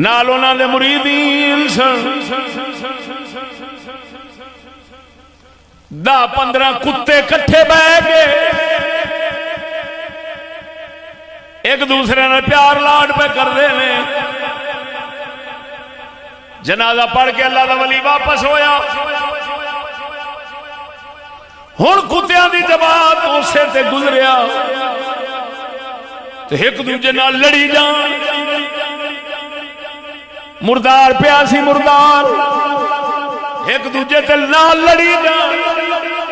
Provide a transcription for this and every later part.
نال انہاں دے مریدین سن 10-15 کتے کٹھے بہ گئے ایک دوسرے نے پیار لاڈ پہ کر دے نے جنازہ پڑھ کے اللہ دا ولی واپس ہویا ہن کتیاں دی جماعت اسے تے گزریا تے ایک دوجے نال لڑی جان مردار پیاسی مردار ایک دوجے تے نال لڑی جان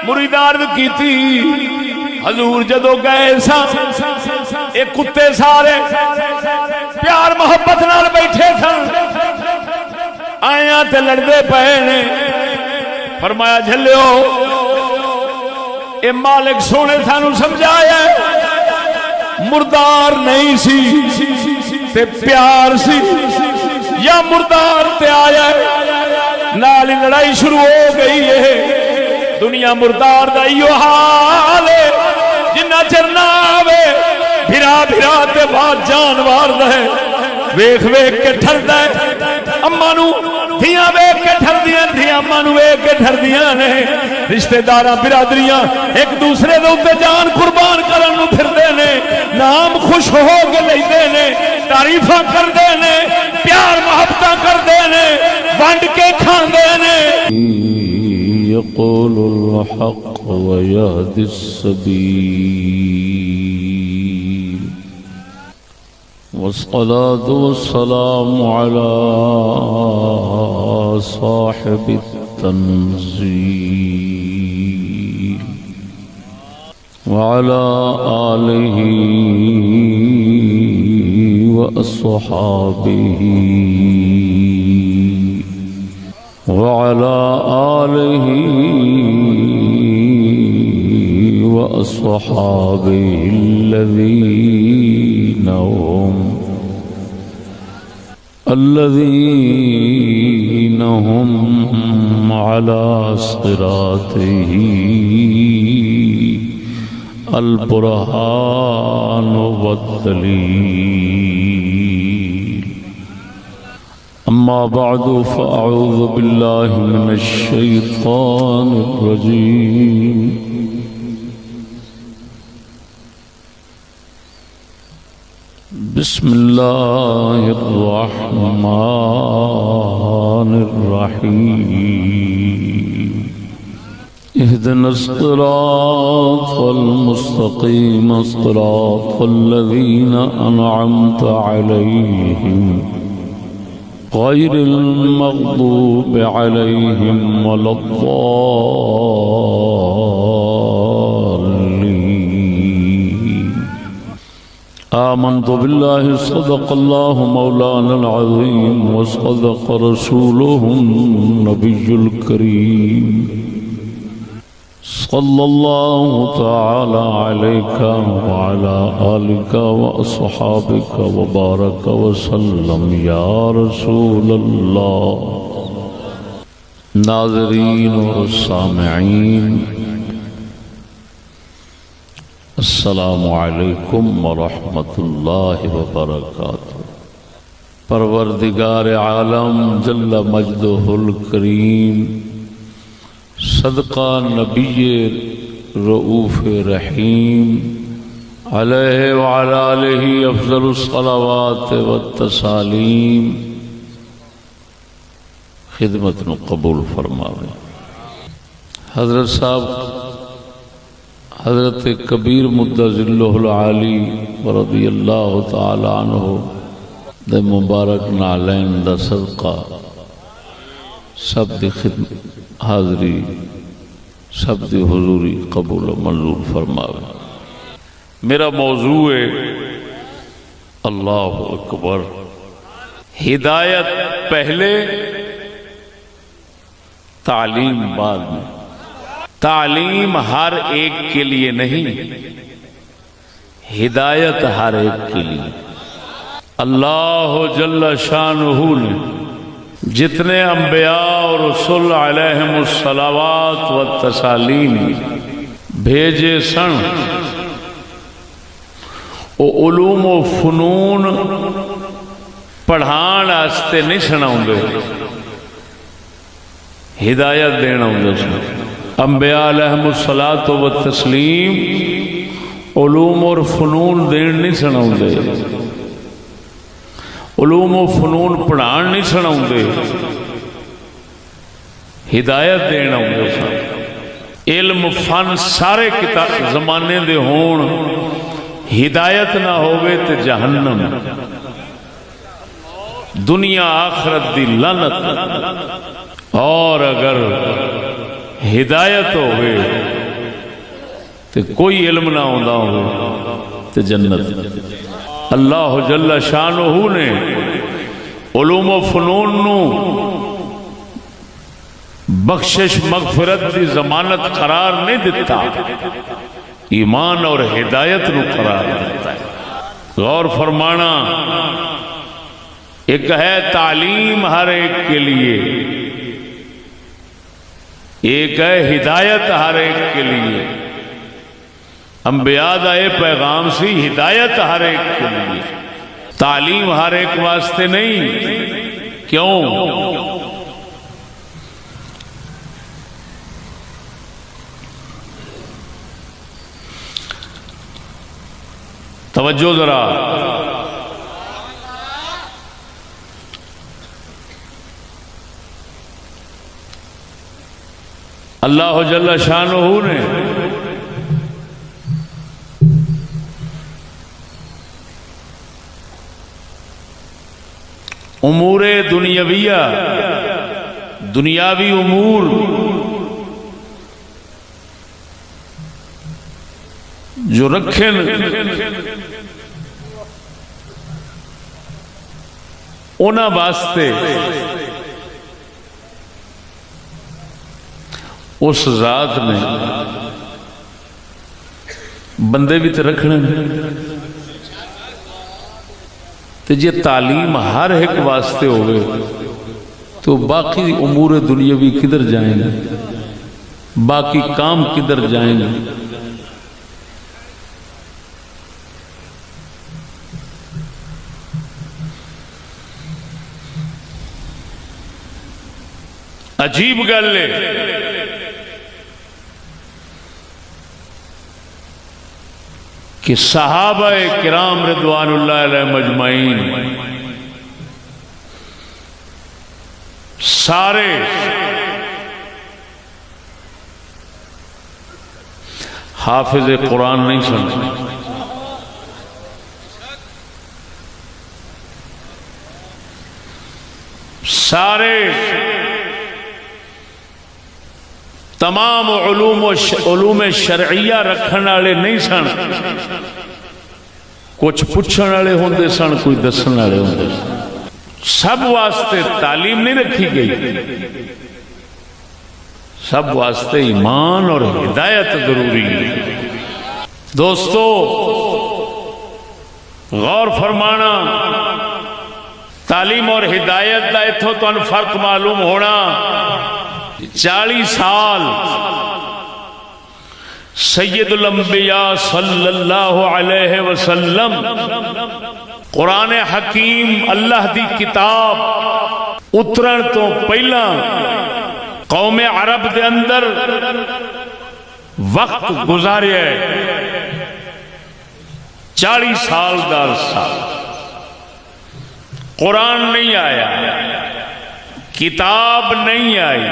مریدار کیتی حضور جدو گئے سن ایک کتے سارے پیار محبت نال بیٹھے سن آیا تے لڑدے پئے نے فرمایا جھلیو اے مالک سونے سانو سمجھایا مردار نہیں سی تے پیار سی یا مردار تے آیا نالی لڑائی شروع ہو گئی ہے دنیا مردار دا ایو حال ہے جنہ چرنا آوے بھرا بھرا تے بات جانوار دے ویخ ویخ کے ٹھر دے اما نو دھیاں ویخ کے ٹھر دیاں دھیاں اما نو ویخ کے ٹھر دیاں نے رشتہ داراں برادریاں ایک دوسرے دے اوتے جان قربان کرن نو پھر دے نے نام خوش ہو کے لیندے نے تعریفاں کر دے نے پیار محبتاں کر دے نے ونڈ کے کھاندے نے يقول الحق ويهدي السبيل والصلاة والسلام على صاحب التنزيل وعلى آله وأصحابه وعلى آله وأصحابه الذين هم على صراطه البرهان والدليل أما بعد فأعوذ بالله من الشيطان الرجيم بسم الله الرحمن الرحيم اهدنا الصراط المستقيم صراط الذين أنعمت عليهم غير المغضوب عليهم ولا الضالين آمنت بالله صدق الله مولانا العظيم وصدق رسوله النبي الكريم صلى الله تعالى عليك وعلى آلك وأصحابك وبارك وسلم يا رسول الله ناظرين والسامعين السلام علیکم ورحمۃ اللہ وبرکاتہ۔ پروردگار عالم جل مجدہ الکریم صدقہ نبی رؤوف رحیم علیہ وعلی آلہ افضل الصلوات والتسالیم خدمت نو قبول فرماوے۔ حضرت صاحب حضرت کبیر مدہ ذلہ العالی رضی اللہ تعالی عنہ دے مبارک نالین دا صدقہ سب دی خدمت حاضری سب دی حضوری قبول و منظور فرماوے۔ میرا موضوع ہے اللہ اکبر، ہدایت پہلے تعلیم بعد میں۔ تعلیم ہر ایک کے لیے نہیں، ہدایت ہر ایک کے لیے۔ اللہ جل شانہ نے جتنے انبیاء اور رسول علیہم الصلوات والتسالیم بھیجے سن، وہ علوم و فنون پڑھان واسطے نہیں سناؤندے، ہدایت دینا ہوندے سن۔ انبیاء علیہم الصلاۃ والتسلیم علوم اور فنون دین نہیں سناؤندے، علوم و فنون پڑھان نہیں سناؤندے، ہدایت دینا ہوندے سن۔ علم فن سارے کتاب زمانے دے ہون، ہدایت نہ ہوئے تے جہنم، دنیا آخرت دی لعنت، اور اگر ہدایت ہوئے تے کوئی علم نہ ہوندا ہوئے تے جنت۔ اللہ جل شانہ نے علوم و فنون نو بخشش مغفرت دی ضمانت قرار نہیں دیتا، ایمان اور ہدایت نو قرار دیتا ہے۔ غور فرمانا، ایک ہے تعلیم ہر ایک کے لیے، ایک ہے ہدایت ہر ایک کے لیے۔ انبیاء دا یہ پیغام سی، ہدایت ہر ایک کے لیے، تعلیم ہر ایک واسطے نہیں۔ کیوں؟ توجہ ذرا، اللہ جل شانہ نے امور دنیاویہ، دنیاوی امور جو رکھیں انہاں واسطے اس ذات نے بندے بھی تے رکھنے، تے جے تعلیم ہر ایک واسطے ہوئے تو باقی امور دنیاوی کدھر جائیں گے، باقی کام کدھر جائیں گے؟ عجیب گل ہے کہ صحابہ کرام رضوان اللہ علیہ مجمعین سارے حافظ قرآن نہیں سن، سارے تمام علوم شرعیہ رکھن والے نہیں سن، کچھ پوچھن والے ہوندے سن، کوئی دسن والے ہوندے سن۔ سب واسطے تعلیم نہیں رکھی گئی، سب واسطے ایمان اور ہدایت ضروری ہے۔ دوستو غور فرمانا، تعلیم اور ہدایت دا اتھو تو فرق معلوم ہونا۔ 40 سال سید الانبیاء صلی اللہ علیہ وسلم قرآن حکیم اللہ دی کتاب اترن تو پہلا قوم عرب دے اندر وقت گزاریا ہے، 40 سال دا عرصہ قرآن نہیں آیا، کتاب نہیں آئی،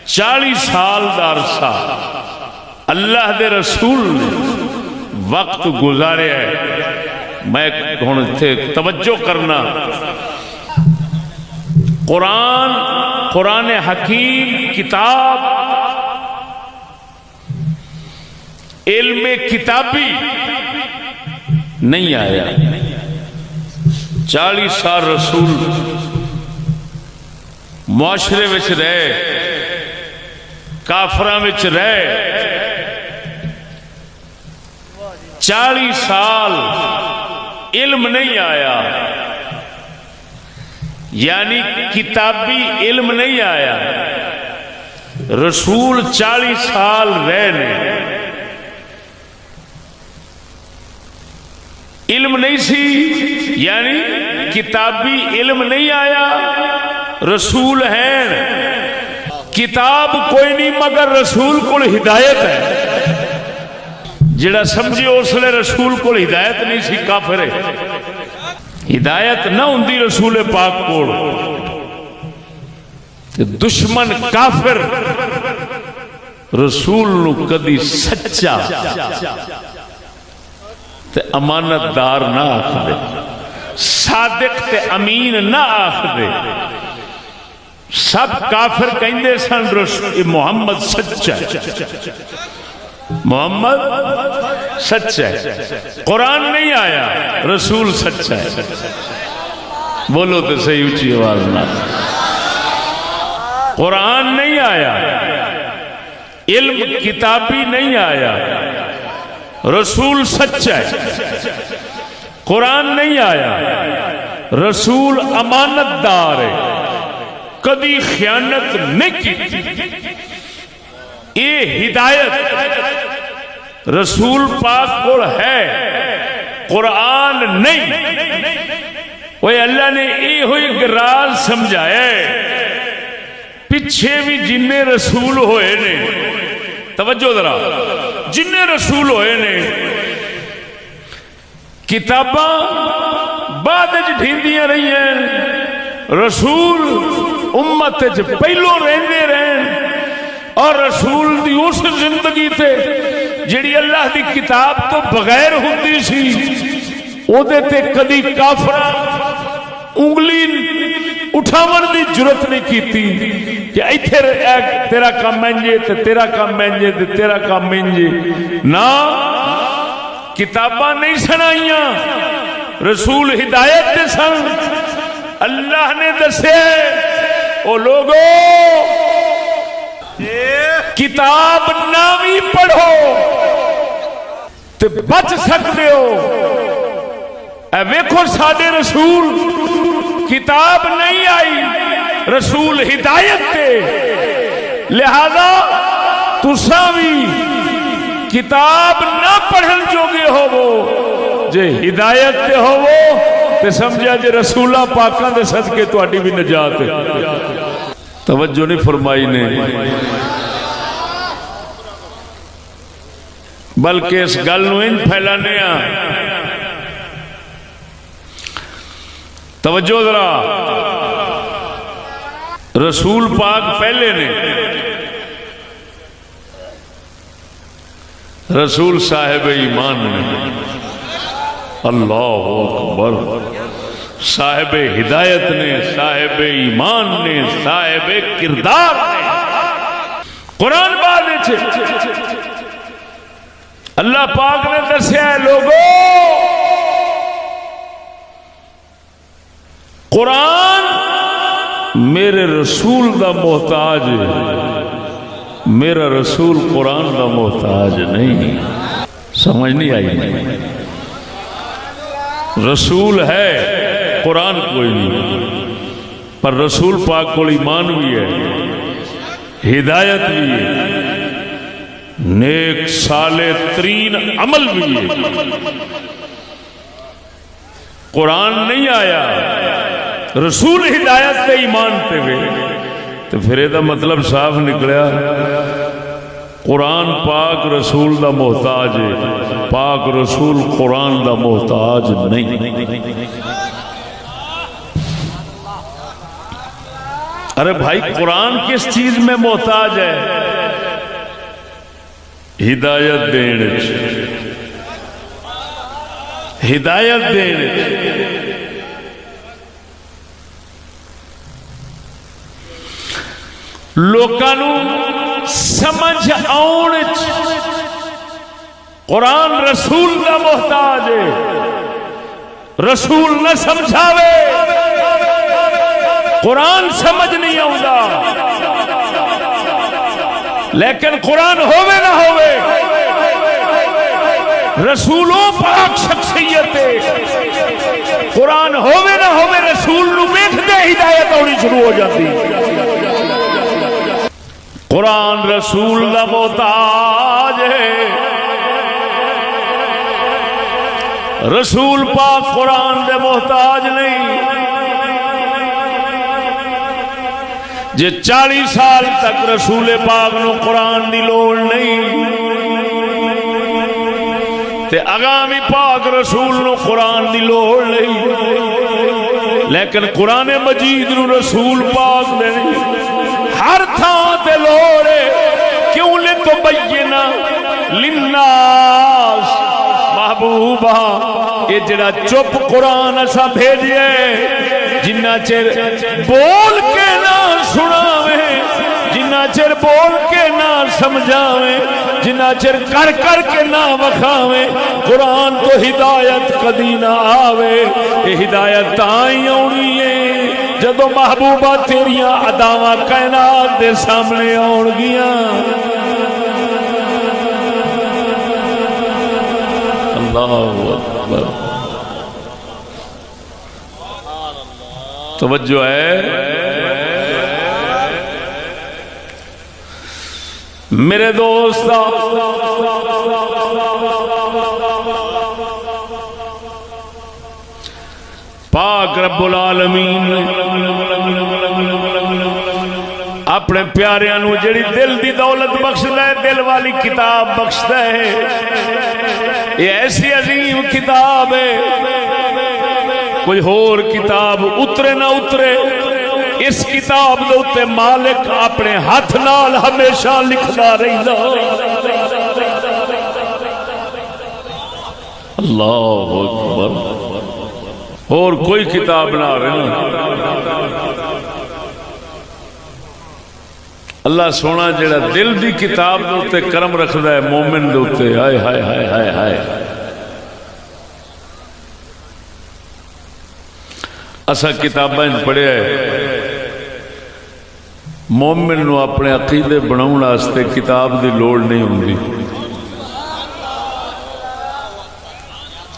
40 سال دا عرصہ اللہ دے رسول نے وقت گزاریا ہے۔ میں ہن تھے توجہ کرنا، قرآن حکیم کتاب علم کتابی نہیں آیا، 40 سال رسول معاشرے وچ رہے، کافراں وچ رہے، 40 سال علم نہیں آیا، یعنی کتابی علم نہیں آیا۔ رسول 40 سال رہے، علم نہیں سی، یعنی کتابی علم نہیں آیا، رسول ہیں۔ کتاب کوئی نہیں مگر رسول کو ہدایت ہے، جڑا سمجھے اس لئے رسول کو ہدایت نہیں سی کافر ہے۔ ہدایت نہ ہوندی رسول پاک کو، دشمن کافر رسول نو کدی سچا تے امانت دار نہ آکھ دے، صادق تے امین نہ آکھ دے۔ سب کافر کہندے سن محمد سچا ہے، محمد سچا ہے۔ قرآن نہیں آیا، رسول سچا ہے۔ بولو تو صحیح اونچی آواز نہ، قرآن نہیں آیا، علم کتابی نہیں آیا، رسول سچا ہے۔ قرآن نہیں آیا، رسول امانت دار ہے، کبھی خیانت نہیں کی۔ یہ ہدایت رسول پاک کو ہے، قرآن نہیں۔ وہ اللہ نے یہ ہوئی راز سمجھایا ہے، پچھے بھی جن رسول ہوئے نے، توجہ ذرا، جن رسول ہوئے نے کتاباں بعد ڈھیندیاں رہی ہیں، رسول امت پہلو رہندے رہن، اور رسول دی اس زندگی تے جڑی اللہ دی کتاب تو بغیر ہوندی سی، او دے تے کدی کافر انگلی اٹھاون دی جرت نہیں کیتی کہ ایتھے تیرا کام منجے تے تیرا کام منجے تے تیرا کام منجے، نہ کتاباں نہیں سنائیاں، رسول ہدایت دے سن۔ اللہ نے دسے او لوگو کتاب نہ بھی پڑھو تے بچ سکتے ہو۔ اے ویکھو ساڈے رسول کتاب نہیں آئی، رسول ہدایت تے، لہذا تساں بھی کتاب نہ پڑھن جوگے ہوو، جے ہدایت تے ہوو تے سمجھا جے رسولاں پاکاں دے صدقے تہاڈی بھی نجات ہے۔ توجہ نہیں فرمائی نے، بلکہ اس گل نو انج پھیلانے ہاں۔ توجہ ذرا، رسول پاک پہلے نے، رسول صاحب ایمان نے، اللہ اکبر، صاحب ہدایت نے، صاحب ایمان نے، صاحب کردار نے۔ قرآن بعد اللہ پاک نے دسیا ہے لوگو، قرآن میرے رسول دا محتاج ہے، میرا رسول قرآن دا محتاج نہیں۔ سمجھ نہیں آئی؟ رسول ہے، قرآن کوئی نہیں، پر رسول پاک کو ایمان بھی ہے، ہدایت بھی ہے، نیک صالح ترین عمل بھی ہے۔ قرآن نہیں آیا، رسول ہدایت تے ایمان تے وے، تو پھر یہ مطلب صاف نکلیا قرآن پاک رسول دا محتاج ہے، پاک رسول قرآن دا محتاج نہیں۔ ارے بھائی قرآن کس چیز میں محتاج ہے؟ ہدایت دینے، ہدایت دینے۔ لوکانو سمجھ آؤن قرآن رسول دا محتاج ہے، رسول نہ سمجھاوے قرآن سمجھ نہیں آؤندا، لیکن قرآن ہووے نہ ہووے رسولوں پاک شخصیت قرآن ہووے نہ ہووے رسول نو ویکھ دے ہدایت ہونی شروع ہو جاتی۔ قرآن رسول دا محتاج ہے، رسول پاک قرآن دے محتاج نہیں. جے 40 سال تک رسول پاک نو قرآن دی لوڑ نہیں تے اگامی پاک رسول نو قرآن دی لوڑ نہیں. لیکن قرآن مجید نو رسول پاک دے ہر تھان تے لوڑ ہے. کیوں لتبینا للناس محبوبہ. یہ جڑا چپ قرآن اسا بھیجے جنہ چر بول کے نہ سناویں، جنہ چر بول کے نہ سمجھاویں، جنہ چر کر کر کے نہ وکھاویں، قرآن تو ہدایت کدی نہ آوے. یہ ہدایت تائیں آنی ہے جدو محبوبہ تیریاں اداواں کائنات دے سامنے آن گیاں. اللہ اکبر. توجہ ہے میرے دوست. پاک رب العالمین اپنے پیاریاں نو جڑی دل دی دولت بخشدا ہے، دل والی کتاب بخشدا ہے. یہ ایسی عظیم کتاب ہے، کوئی اور کتاب اترے نہ اترے، اس کتاب دے اوتے مالک اپنے ہاتھ نال ہمیشہ لکھدا رہندا. اللہ اکبر. اور کوئی کتاب نہ رہنا. اللہ سونا جڑا دل دی کتاب دے اوتے کرم رکھدا ہے مومن دے اوتے. ہائے ہائے ہائے ہائے ہائے. اسا کتاباں پڑھیا ہے مومن نو اپنے عقیدے بناؤن واسطے کتاب دی لوڑ نہیں ہوندی.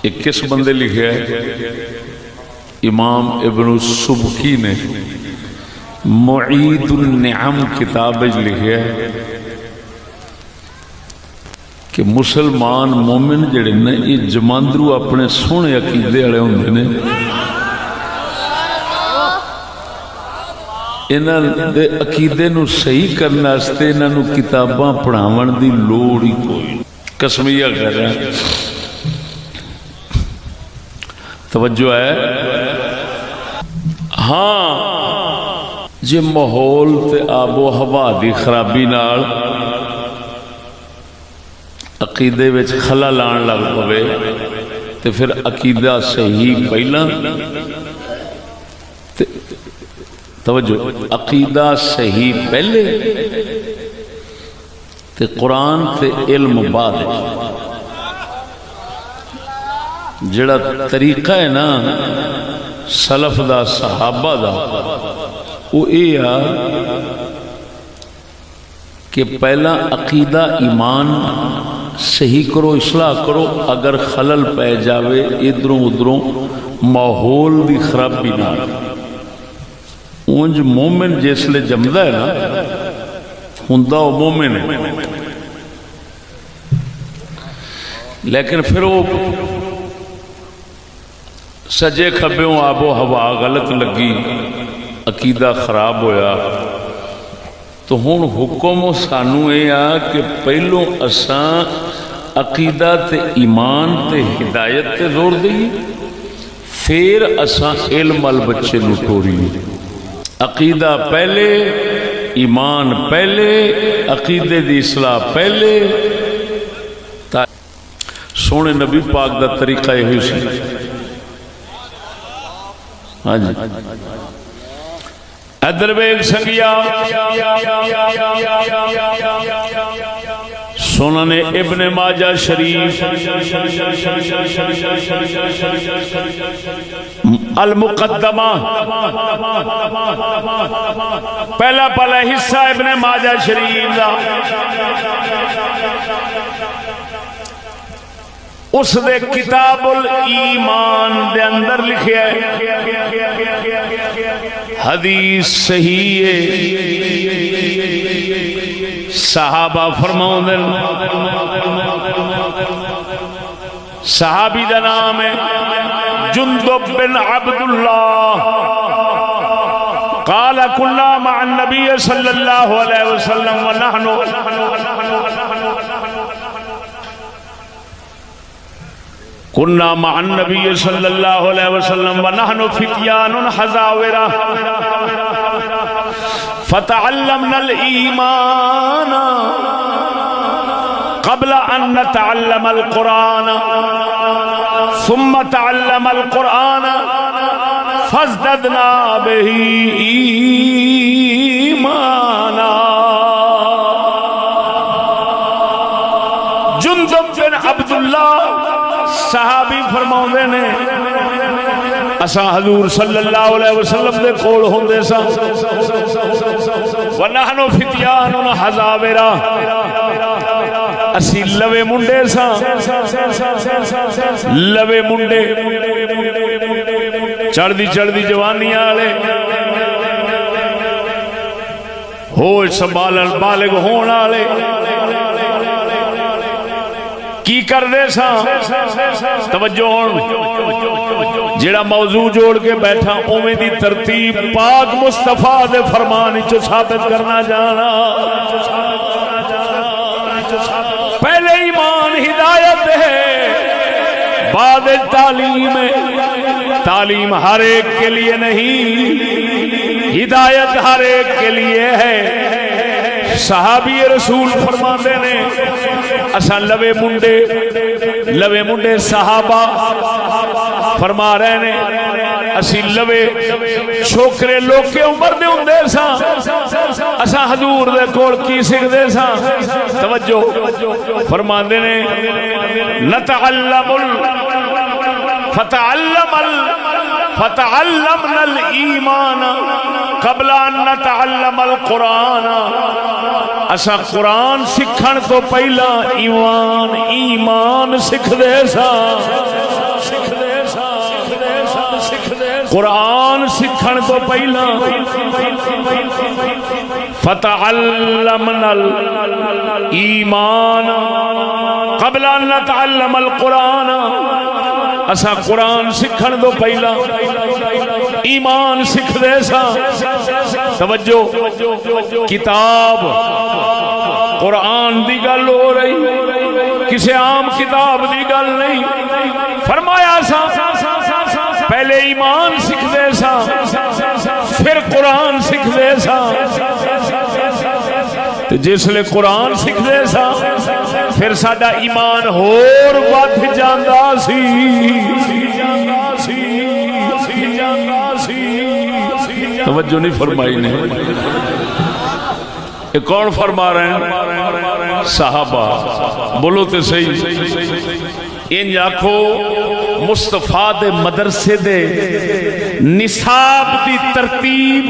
ایک کس بندے لکھا ہے؟ امام ابن السبکی نے معید النعم کتاب لکھا ہے کہ مسلمان مومن جڑے نے یہ جماندرو اپنے سونے عقیدے والے ہوندے نے. انہاں دے عقیدے نو صحیح کرنے واسطے انہاں نو کتاباں پڑھاون دی لوڑ ہی کوئی. قسمیہ کر رہا ہے. توجہ ہے. ہاں جے ماحول تے آب و ہوا دی خرابی نال عقیدے وچ خلل آن لگ پوے تے پھر عقیدہ صحیح پہلا. توجہ، عقیدہ صحیح پہلے تے قرآن تے علم بعد. جڑا طریقہ ہے نا سلف دا صحابہ دا وہ یہ کہ پہلا عقیدہ ایمان صحیح کرو، اصلاح کرو. اگر خلل پہ جاوے ادھروں ادھروں ماحول دی خرابی نہ اونج مومن جس لئے جمدہ ہے نا ہندہ و مومن ہے. لیکن پھر وہ سجے کھبیوں آب و ہوا غلط لگی، عقیدہ خراب ہویا، تو ہون حکم سانو یہ کہ پہلوں اساں عقیدہ تے ایمان تے ہدایت تے زور دئیے، پھر اساں علم البچے نٹوری. عقیدہ پہلے، ایمان پہلے، عقیدے دی اصلاح پہلے. سونے نبی پاک دا طریقہ یہی سی. ہاں جی ادھر بیگ سنگیا سنن ابن ماجہ شریف المقدمہ پہلا حصہ ابن ماجہ شریف دا اس دے کتاب الایمان دے اندر لکھیا ہے حدیث صحیح ہے. صحابہ فرماؤں صحابی دا نام ہے جندب بن عبداللہ قال كنا مع النبي صلى الله عليه وسلم ونحن كنا مع النبي صلى الله عليه وسلم ونحن فتيان حزاورة فتعلمنا الإيمان قبل أن نتعلم القرآن ثم تعلم القرآن فازددنا به ایمانا. جندب بن عبداللہ صحابی فرماؤندے نے اساں حضور صلی اللہ علیہ وسلم دے کول ہوندے ساں ونحن فتیان حزاورا اسی لوے منڈے ساں لوے منڈے چڑھ دی جوانی آلے ہوش سنبھالن بالغ ہون آلے کی کر دے سا توجہ ہون جڑا موضوع جوڑ کے بیٹھا اویں دی ترتیب پاک مصطفیٰ دے فرمان چو ثابت کرنا جانا. پہلے ایمان ہدایت ہے بعد تعلیم ہے. تعلیم ہر ایک کے لیے نہیں ہدایت ہر ایک کے لیے ہے. صحابی رسول فرماتے نے اساں لوے منڈے صحابہ فرما رہے نے اسی لوے چھوکرے لوگ کے عمر دے ہوندے ساں اساں حضور دے کول کی سکھدے ساں. توجہ فرماندے نے نتعلم فتعلمنا الایمان قبل ان نتعلم القرآن. اسا قرآن سکھن تو پہلا ایمان سکھ دے سا. قرآن سکھن تو پہلا فتعلمنا الایمان قبل ان نتعلم القرآن. اسا قرآن سکھن دو پہلا ایمان سکھ دے سا. توجہ کتاب قرآن دی گل ہو رہی کسی عام کتاب دی گل نہیں. فرمایا سا پہلے ایمان سکھ دے سا پھر قرآن سکھ دے سا. جس لئے قرآن سکھ دے سا پھر ساڈا ایمان ہور ود جاندا سی. توجہ نہیں فرمائی نے. یہ کون فرما رہے ہیں؟ صحابہ. بولو تے صحیح. انج آکھو مصطفیٰ دے مدرسے دے نصاب دی ترتیب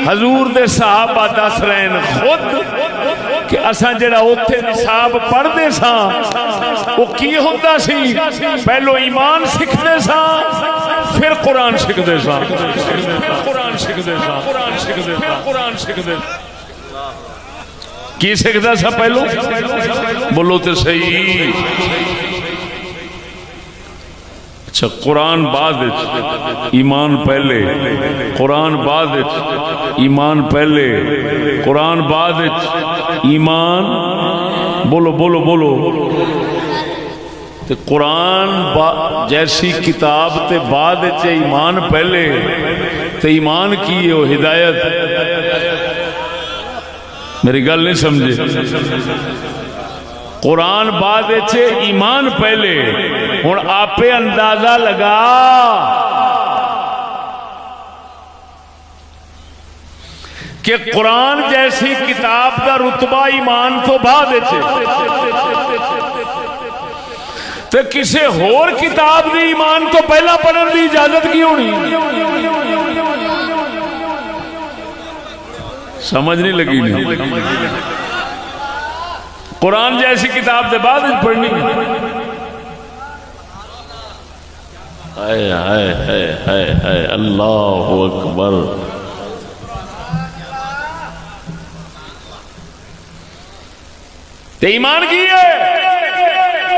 حضور دے صحابہ دس رہے ہیں خود کہ اساں جڑا اوتھے نصاب پڑھ دے ساں وہ کی ہوندا سی پہلو ایمان سکھ دے ساں پھر قرآن سکھ دے ساں. کی سکھدا سا پہلو؟ بولو تے صحیح. اچھا قرآن بعد ایمان پہلے قرآن بعد ایمان پہلے قرآن بعد ایمان. بولو بولو بولو. قرآن جیسی کتاب تے بعد ایمان پہلے تے ایمان کی ہے وہ ہدایت. میری گل نہیں سمجھے. قرآن بعد ایمان پہلے. ہن آپ اندازہ لگا کہ قرآن جیسی کتاب کا رتبہ ایمان تو بعد تو کسی اور کتاب دی ایمان تو پہلا پڑھن دی اجازت کی ہونی؟ سمجھ نہیں لگی نہیں. قرآن جیسی کتاب دے بعد پڑھنی. اللہ اکبر. تے ایمان کی ہے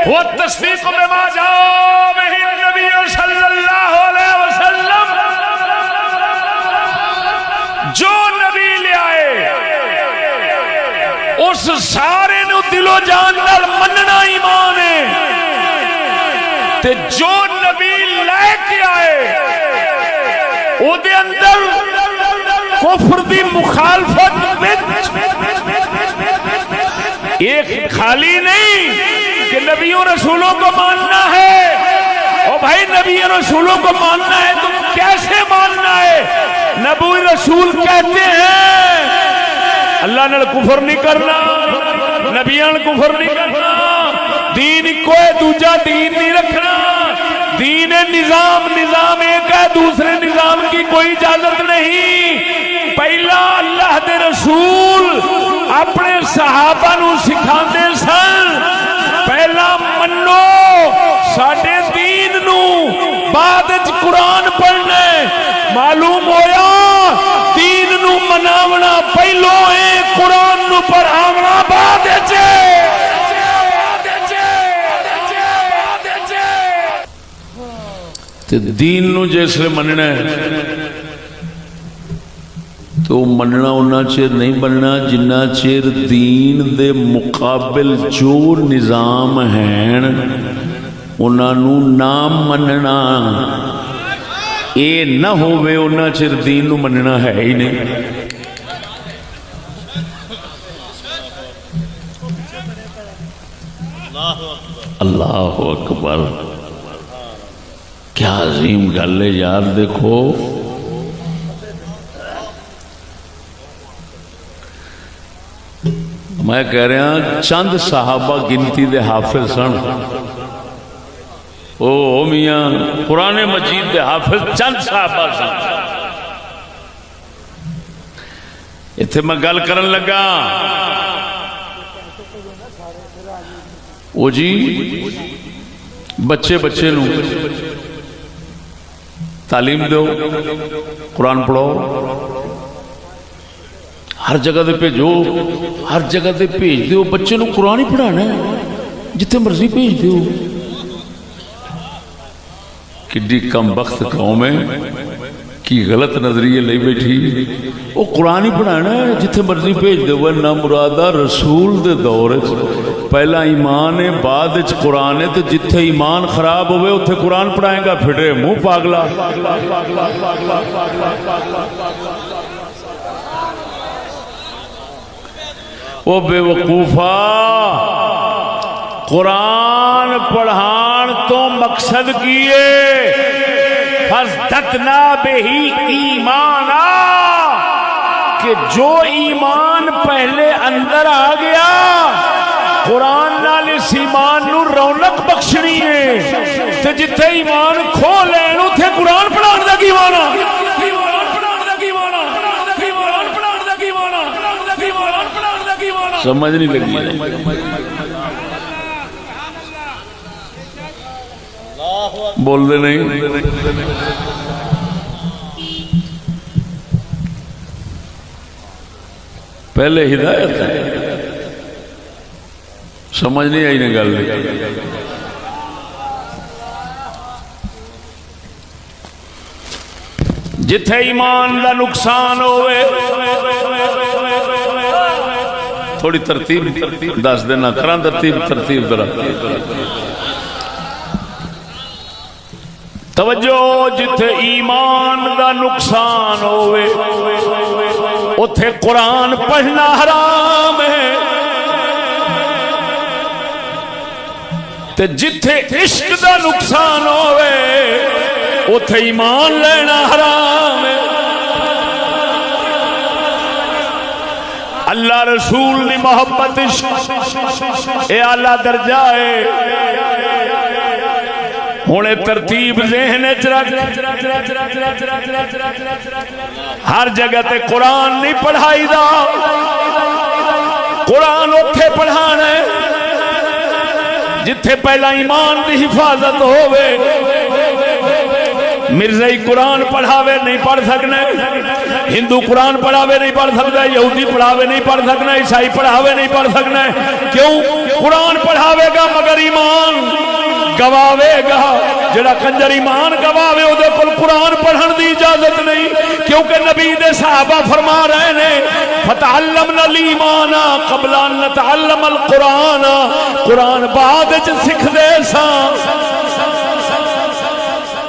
والتصدیق بما جاء به النبی صلی اللہ علیہ وسلم، جو نبی لے آئے اس سارے نو دل و جان نال مننا ایمان ہے، تے جو نبی لے کے آئے او دے اندر کفر دی مخالفت ایک خالی نہیں کہ نبیوں رسولوں کو ماننا ہے، او بھائی نبیوں رسولوں کو ماننا ہے تو کیسے ماننا ہے؟ نبی رسول کہتے ہیں اللہ نے کفر نہیں کرنا، نبیوں نے کفر نہیں کرنا، دین کوئی دوجا دین نہیں رکھنا، دین نظام ایک ہے، دوسرے نظام کی کوئی اجازت نہیں۔ پہلا اللہ دے رسول اپنے صحابہ نو سکھاندے سن پہلا منو ساڈے دین نو، بعد وچ قرآن پڑھنا، معلوم ہویا دین نو مناونا پہلو ہے، قرآن نو پڑھاونا بعد وچ۔ تے دین نو جیسے مننا ہے تو مننا اُنّا چیر نہیں بننا جنہ چیر دین دے مقابل جو نظام ہیں انہاں نو نام مننا اے نہ ہوئے، اُنّا چیر دین نو مننا ہے ہی نہیں۔ اللہ اکبر، کیا عظیم گل ہے یار۔ دیکھو میں کہہ رہا ہوں چند صحابہ گنتی دے حافظ سن، او میاں قرآن مجید دے حافظ چند صحابہ سن۔ اتھے میں گل کرن لگا او جی بچے نو تعلیم دو، قرآن پڑھو، ہر جگہ دے بھیجو، ہر جگہ دے بھیج دیو، بچے نو قرآن ہی پڑھانا ہے، جتنے مرضی بھیج دیو۔ کڈی کم بخت قوم ہے، کی غلط نظریے لے بیٹھی، وہ قرآن ہی پڑھانا ہے جتنے مرضی بھیج دیو۔ نہ مرادہ رسول دے دور پہلا ایمان ہے، بعد قرآن ہے، تو جتھے ایمان خراب ہوئے اتھے قرآن پڑھائیں گا، پھٹے منہ پاگلا۔ او بے وقوفا، قرآن پڑھان تو مقصد کیے فَازْدَدْنَا بِهِ ایمانا، کہ جو ایمان پہلے اندر آ گیا قرآن نال اس ایمان نو رونق بخشنی ہے، تے جتھے ایمان کھو لین اتھے قرآن پڑھان دا کی مانا؟ سمجھ نہیں لگی؟ بول دے نہیں؟ پہلے ہدایت ہے، سمجھ نہیں آئی نا گل؟ جتھے ایمان دا نقصان ہوئے، تھوڑی ترتیب دس دینا کران، ترتیب ذرا توجہ، جتھے ایمان دا نقصان ہوئے اتھے قرآن پڑھنا حرام ہے، تے جتھے عشق دا نقصان ہوئے اتھے ایمان لینا حرام ہے۔ اللہ رسول دی محبت اے اعلیٰ درجہ ہے۔ ہونے ترتیب ذہن وچ رکھ، ہر جگہ تے قرآن نہیں پڑھائی دا، قرآن اتھے پڑھانا ہے جتھے پہلا ایمان دی حفاظت ہوئے۔ مرزائی قرآن پڑھاوے نہیں پڑھ سکنا، ہندو قرآن پڑھاوے نہیں پڑھ سکتا، یہودی پڑھاوے نہیں پڑھ سکنا، عیسائی پڑھاوے نہیں پڑھ سکنا. کیوں؟ قرآن پڑھاوے گا مگر ایمان گواوے گا. جڑا کنجر ایمان گواوے او دے کول قرآن پڑھن دی اجازت نہیں، کیونکہ نبی دے صحابہ فرما رہے نے فتعلمنا الایمان قبل ان نتعلم القرآن. قرآن بعد وچ سکھ دے ساں،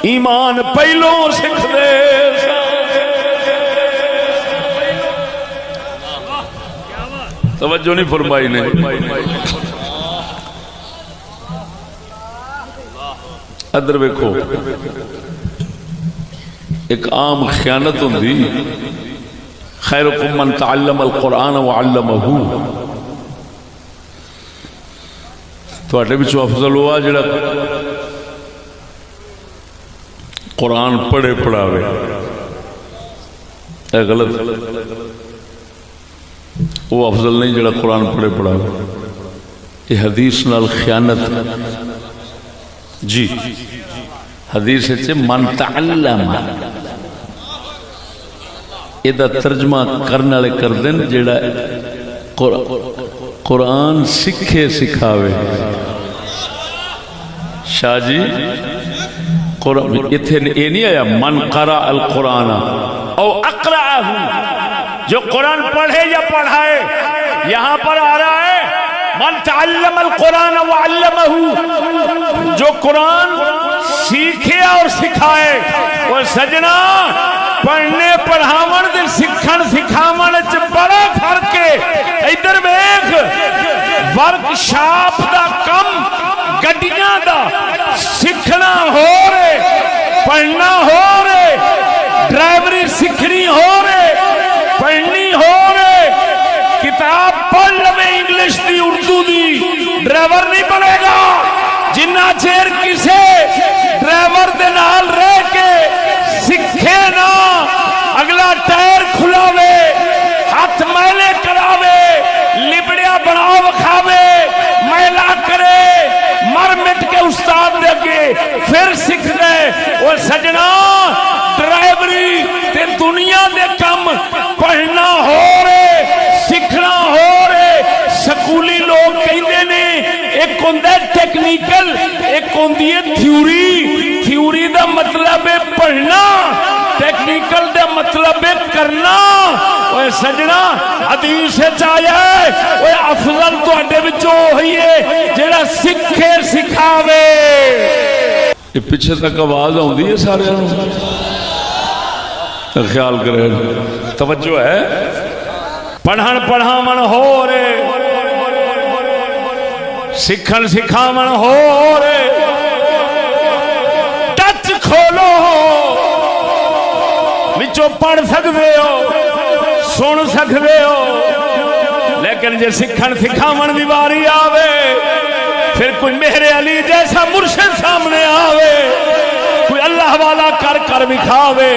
ایمان پہلوں سکھ دے ساں. توجہ نہیں فرمائی نے. ادھر ویکھو ایک عام خیانت ہوندی خیرکم من تعلم القرآن وعلمہ. تواڈے وچوں افضل ہوا جڑا قرآن پڑھے پڑھاوے. اے غلط، وہ افضل نہیں جڑا قرآن پڑھے پڑھاوے. یہ حدیث نال خیانت. جی حدیث ہے من تعلم، یہ ترجمہ کرنے والے کر دیں جڑا قرآن سکھے سکھاوے. شاہ جی یہ نہیں آیا من قرأ القرآن او اقرأہ، جو قرآن پڑھے یا پڑھائے. یہاں پر آ رہا ہے من تعلم القرآن وعلمہ، جو قرآن سیکھے اور سکھائے. اور سجنا پڑھنے پڑھاون دے سکھن سکھاون وچ بڑا فرق ہے. ادھر ویکھ ورک شاپ دا کم گڈیاں دا سیکھنا ہو رہے، پڑھنا ہو رہے، ڈرائیوری سیکھنی ہو رہے، پڑھنی ہو رہے. کتاب پڑھ لوے انگلش دی اردو دی، ڈرائیور نہیں بنے گا جنہ چیر کسے ڈرائیور دے نال رہ کے سکھے نا. اگلا ٹائر کھلاوے، ہاتھ میلے کراوے، لبڑیا بنا وکھاوے، میلا کرے، مر مٹ کے استاد دے کے پھر سکھ دے. اور سجنا ڈرائیوری تے دنیا دے کم پڑھنا ہو رہے، سکھنا ہو رہے. سکولی لوگ کہندے نے ایک ہوندا ٹیکنیکل، ایک ہوندی ہے تھیوری. تھیوری دا مطلب ہے پڑھنا، ٹیکنیکل دا مطلب ہے کرنا. اوے سجنا حدیث وچ آیا ہے اوے افضل تواڈے وچوں ہوئی ہے جڑا سکھے سکھاوے. یہ پیچھے تک آواز آندی ہے سارے خیال کرے. توجہ ہے. پڑھن پڑھاون ہو رہے، سکھن سکھاون ہو رہے. ٹچ کھولو وچوں پڑھ سکتے ہو، سن سکتے ہو، لیکن جے سکھن سکھاون دی واری آوے پھر کوئی مہر علی جیسا مرشد سامنے آوے، کوئی اللہ والا کر کر وکھاوے،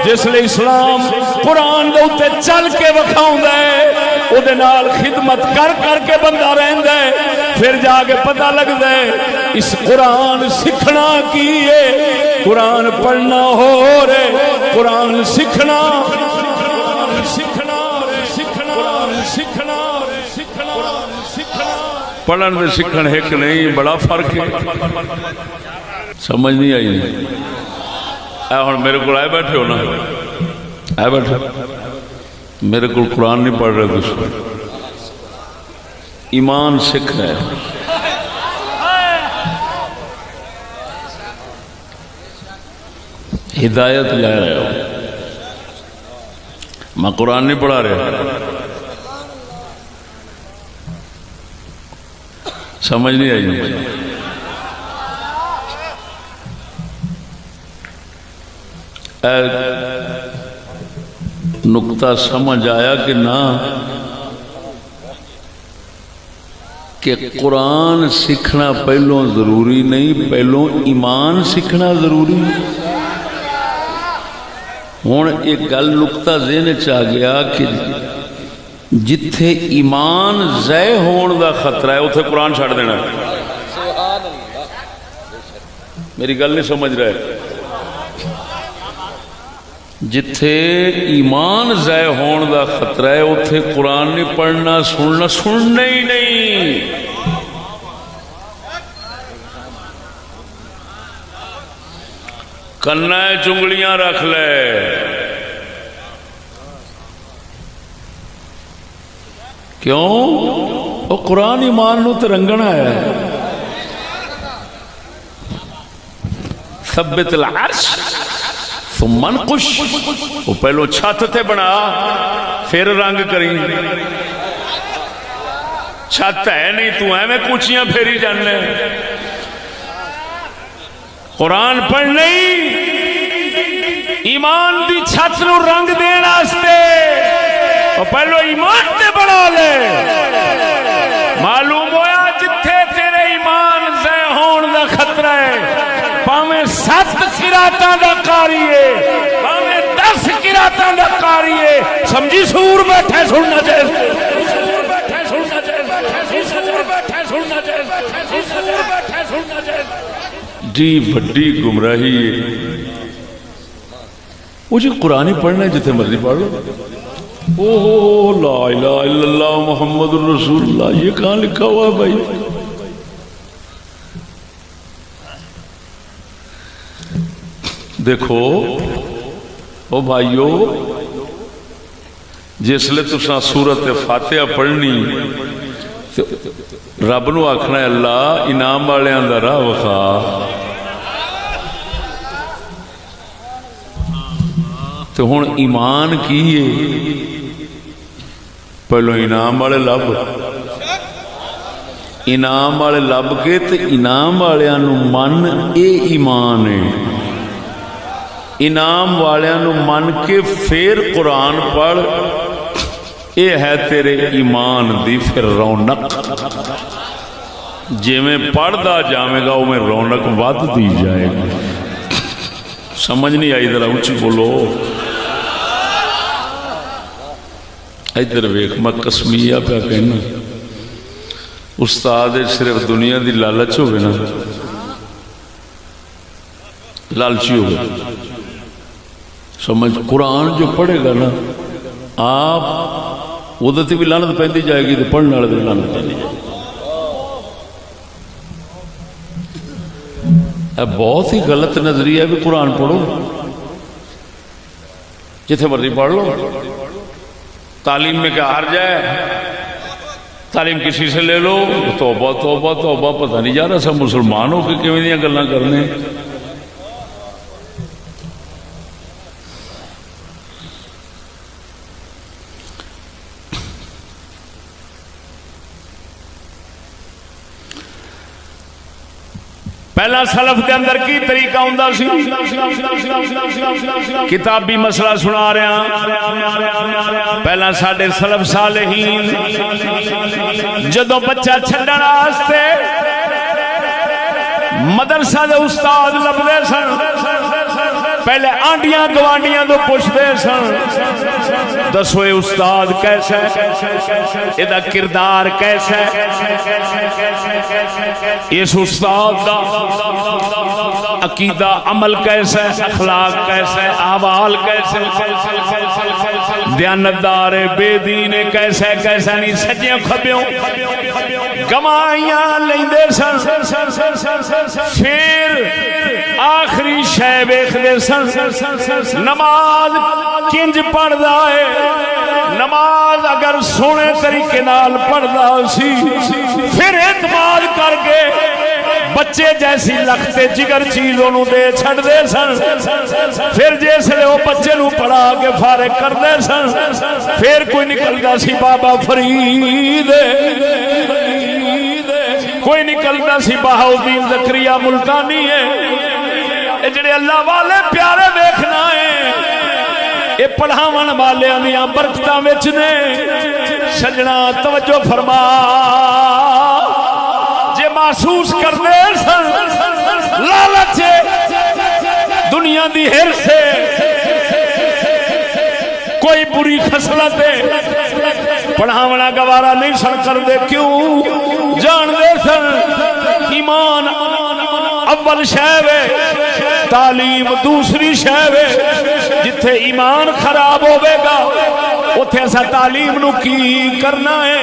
جس لئے اسلام قرآن دے اوتے چل کے وکھاوندا ہے، او دے نال خدمت کر کر کے بندہ رہندا ہے. پھر جا کے پتہ لگدا ہے اس قرآن سکھنا کی ہے. قرآن پڑھنا ہو رہے، قرآن سکھنا پڑھن میں سکھن ایک نہیں، بڑا فرق ہے. سمجھ نہیں آئی. اے ہن میرے کو آئے بیٹھے ہو نا، آئے بیٹھے میرے کو قرآن نہیں پڑھ رہے، دوسرے ایمان سکھ رہے. ہدایت لے رہے ہو. میں قرآن نہیں پڑھا رہا. سمجھ نہیں آئی. نقطہ سمجھ آیا کہ نہ کہ قرآن سیکھنا پہلوں ضروری نہیں، پہلوں ایمان سیکھنا ضروری. ہوں ایک گل نقطہ ذہن چ آ گیا کہ جتھے ایمان ضائع ہون دا خطرہ ہے اتھے قرآن چھڑ دینا. میری گل نہیں سمجھ رہے. جتھے ایمان ضائع ہون دا خطرہ ہے اتھے قرآن نہیں پڑھنا سننا ہی نہیں. کنا چنگلیاں رکھ لے. کیوں؟ وہ قرآن ایمان نو تے رنگنا ہے. ثبت العرش ثم انقش. وہ پہلو چھت تے بنا پھر رنگ کری. چھت ہے نہیں تو ایویں کوچیاں پھیری جانے. قرآن پڑھ نہیں ایمان دی چھت نو رنگ دین واسطے وہ پہلو ایمان تے بنا لے. معلوم ہویا جتھے تیرے ایمان ضائع ہون دا خطرہ ہے پاویں 7 قراتاں دا قاری ہے پاویں 10 قراتاں دا قاری ہے سمجھی سور بیٹھے سننا چاہیے. جی بڑی گمراہی ہے. وہ جی قرآن ہی پڑھنا ہے جتنے مرضی پڑھ لو. اوہ لا الہ الا اللہ محمد الرسول اللہ یہ کہاں لکھا ہوا ہے بھائی؟ دیکھو او بھائیو جس لئے تساں سورت فاتحہ پڑھنی رب نو آکھنا ہے اللہ انعام والے دا راہ وکھا. تو ہن ایمان کی ہے پہلو انعام والے لب. انعام والے لب کے تے انعام والےاں نو من اے ایمان ہے. انعام والےاں نو من کے پھر قرآن پڑھ اے ہے تیرے ایمان دی پھر رونق. جی میں پڑھدا جاویں گا وہ میں رونق ود دی جائے گی. سمجھ نہیں آئی ذرا اونچی بولو. ادھر ویکھ میں قسمیہ پہ کہنا استاد صرف دنیا دی لالچ ہوگی نا لالچی ہوگا سمجھ. قرآن جو پڑھے گا نا آپ وہ بھی لعنت پہنتی جائے گی تو پڑھنے والے بھی لعنت پہنتی جائے گی. بہت ہی غلط نظریہ ہے بھی قرآن پڑھو جتنے مرضی پڑھ لو. تعلیم میں کیا ہار جائے تعلیم کسی سے لے لو توبہ توبہ توبہ پتہ نہیں جا رہا سب مسلمان ہو کے کیوں دیاں گلاں کرنے. پہلا سلف کے اندر کی طریقہ ہوندا سی کتابی مسئلہ سنا رہے ہیں. پہلا ساڈے سلف صالحین جدوں بچہ چھڈن واسطے مدرسہ دے استاد لبدے سن پہلے آنڈیاں گوانڈیاں تو پوچھتے سن دسو اے استاد کیسا ہے ادا کردار کیسا ہے اس استاد دا عقیدہ عمل کیسا ہے اخلاق کیسا ہے احوال کیسے دیانتدار بے دین کیسا ہے کیسا نہیں سجیاں کھبیوں گواہیاں لیندے سن پھر آخری شے ویکھدے سن نماز کنج پڑھدا ہے نماز اگر سونے طریقے نال پڑھدا سی پھر اعتماد کر کے بچے جیسی لختے جگر چیزوں نو دے چھڑ دے سن پھر جیسے وہ بچے نو پڑھا کے فارغ کر دے سن پھر کوئی نکلدا سی بابا فرید کوئی نکلدا سی بہاؤدین زکریہ ملتانی ہے جڑے اللہ والے پیارے ویکھنا ہے یہ پڑھاون والے دیاں برکتاں وچ نے. سجنا توجہ فرما جے محسوس کردے سن لالچ دنیا دی ہرس کوئی بری خصلت پڑھاونا گوارا نہیں سن کردے کیوں جان دے سن ایمان اول شے وے تعلیم دوسری شے وے جتھے ایمان خراب ہوے گا اتھے اسا تعلیم نو کی کرنا ہے.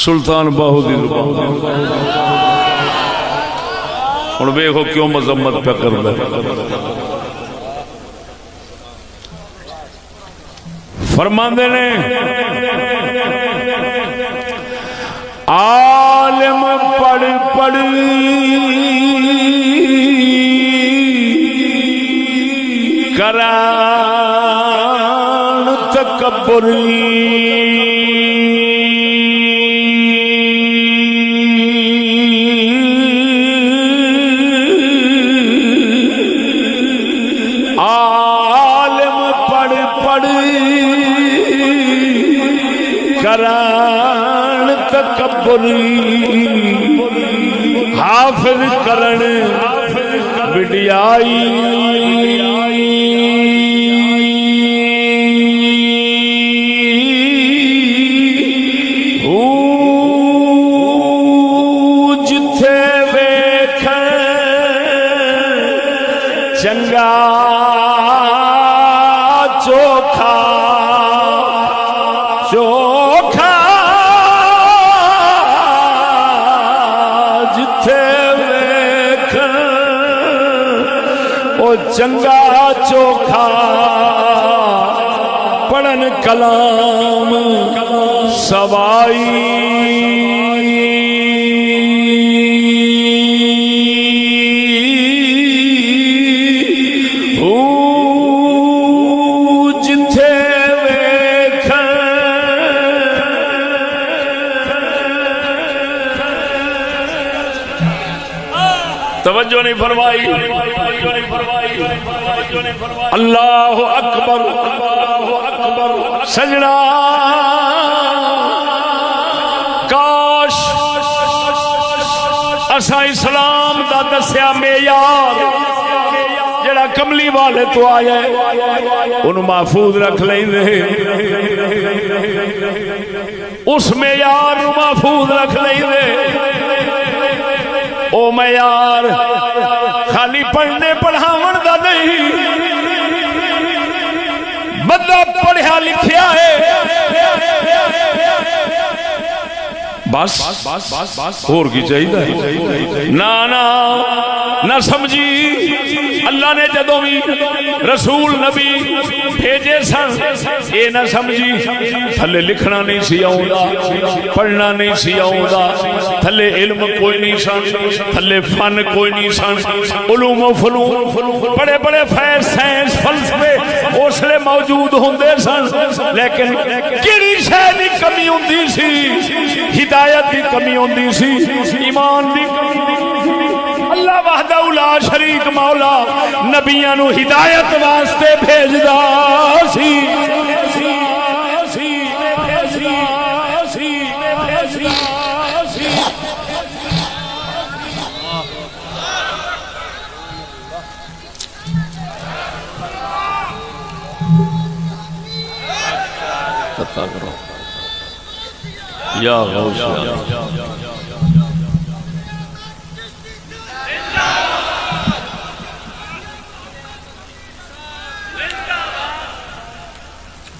سلطان باہو دی زبان ہن ویکھو کیوں مذمت پہ کردا ہے. فرماندے نے عالم پڑھ پڑھ کران تکبر کران تکبر حافظ کرن وڈیائی جتھے ویکھن چنگا چوکھا چنگا چوکھا پڑھن کلام سوائی جتھے ویکھن توجہ نہیں فرمائی. اللہ اکبر سجنا کاش اسا اسلام دا دسیا معیار جڑا کملی والے تو آیا ہے انہوں محفوظ رکھ لیندے. اس معیار نو محفوظ رکھ لیندے. او معیار خالی پڑھنے پڑھاون دا نہیں بندہ پڑھیا لکھیا ہے بس اور کی چاہیے نہ سمجھی. اللہ نے جدوں بھی رسول نبی بھیجے سن یہ نہ سمجھی تھلے لکھنا نہیں سی آؤندا پڑھنا نہیں سی آؤندا تھلے علم کوئی نہیں سن تھلے فن کوئی نہیں سن علوم و فنون بڑے بڑے فیض سائنس فلسفے اس لیے موجود ہوندے سن لیکن کیڑی شے دی کمی ہوندی سی ہدایت دی کمی ہوندی سی ایمان دی کمی. اللہ وحدہ لا شریک مولا نبیاں نو ہدایت واسطے بھیجدا سی. یا غوث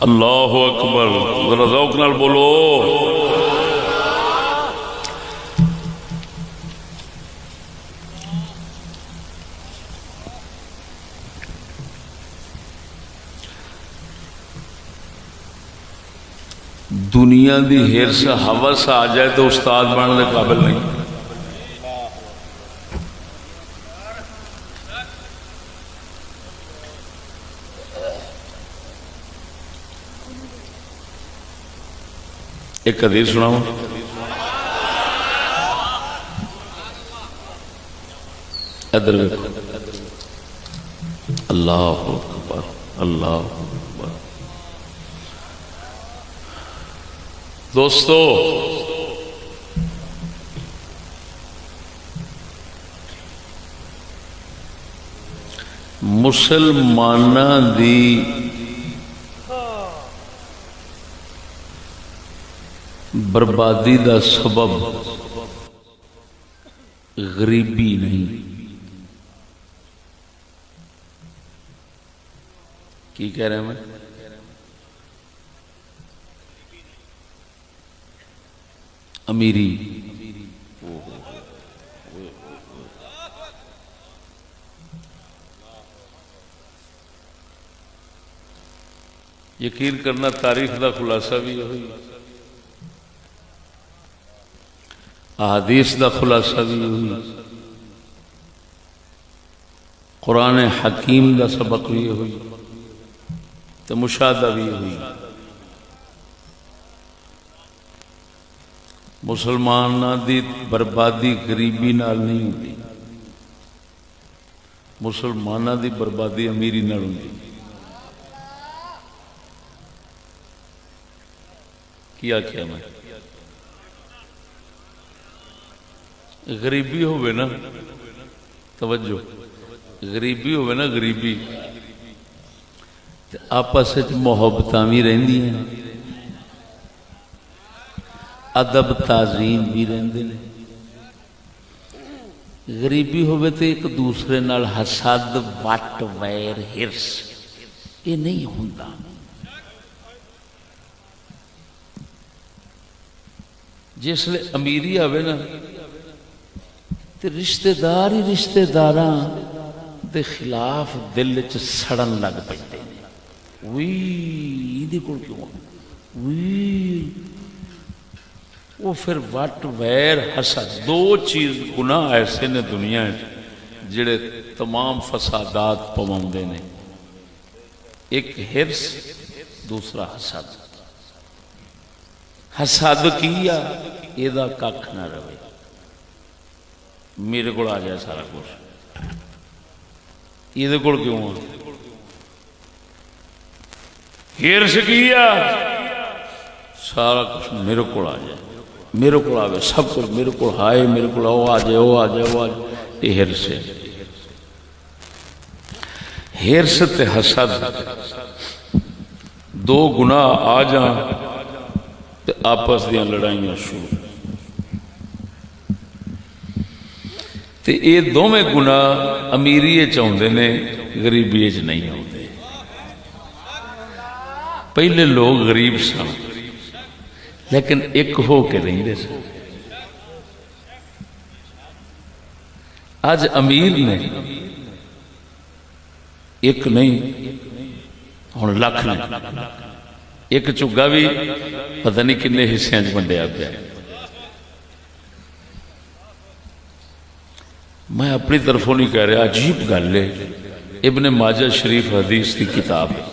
اللہ اکبر ذرا ذوق نال بولو. دنیا دی ہرس ہوس آ جائے تو استاد بننے کے قابل نہیں. ایک حدیث سناؤں ادھر اللہ اکبر اللہ اکبر. دوستو مسلماناں دی بربادی دا سبب غریبی نہیں. کی کہہ رہے ہیں میں؟ امیری. یقین کرنا تاریخ دا خلاصہ بھی ہوئی، احادیث دا خلاصہ بھی ہوئی، قرآن حکیم دا سبق بھی ہوئی تو مشاہدہ بھی ہوئی. مسلماناں دی بربادی غریبی نال نہیں ہوتی، مسلماناں دی بربادی امیری نال ہوتی. کیا میں غریبی ہوئے نا، توجہ، غریبی ہوئے نا، غریبی آپس محبتاں بھی رہندی ہیں، ادب تعظیم بھی رہندے نے. غریبی ہوئے تو ایک دوسرے نال حسد، وٹ، ویر، ہرس یہ نہیں ہوندا. جس لئے امیری آوے نا تے رشتہ دار ہی رشتہ داراں دے خلاف دل چ سڑن لگ پتے ہیں. وی دی کول کیوں وی وہ پھر وٹ، ویر، حسد، دو چیز گناہ ایسے نے دنیا جڑے تمام فسادات پواندے نے. ایک ہرس، دوسرا حسد. حسد کیا یہ کھ نہ رہے، میرے کو آ جائے سارا کچھ، یہ کول کیوں آ. ہرس کیا سارا کچھ میرے کو آ جائے، میرے کو آئے سب کچھ میرے کو آئے، میرے کو وہ آ جائے، وہ آ جائے، وہ آ جائے. یہ ہرس ہے. ہرس تے حسد دو گناہ آ جان تے آپس دیاں لڑائیاں شروع. تے یہ دونوں گناہ امیری چاہتے نے، غریبی چ نہیں آتے. پہلے لوگ غریب سن لیکن ایک ہو کے رہندے سن. آج امیر نے ایک نہیں ہن لکھ نے، ایک چگا بھی پتہ نہیں کنے حصے ونڈیا پیا. میں اپنی طرفوں نہیں کہہ رہا، عجیب گل ہے. ابن ماجہ شریف حدیث کی کتاب ہے،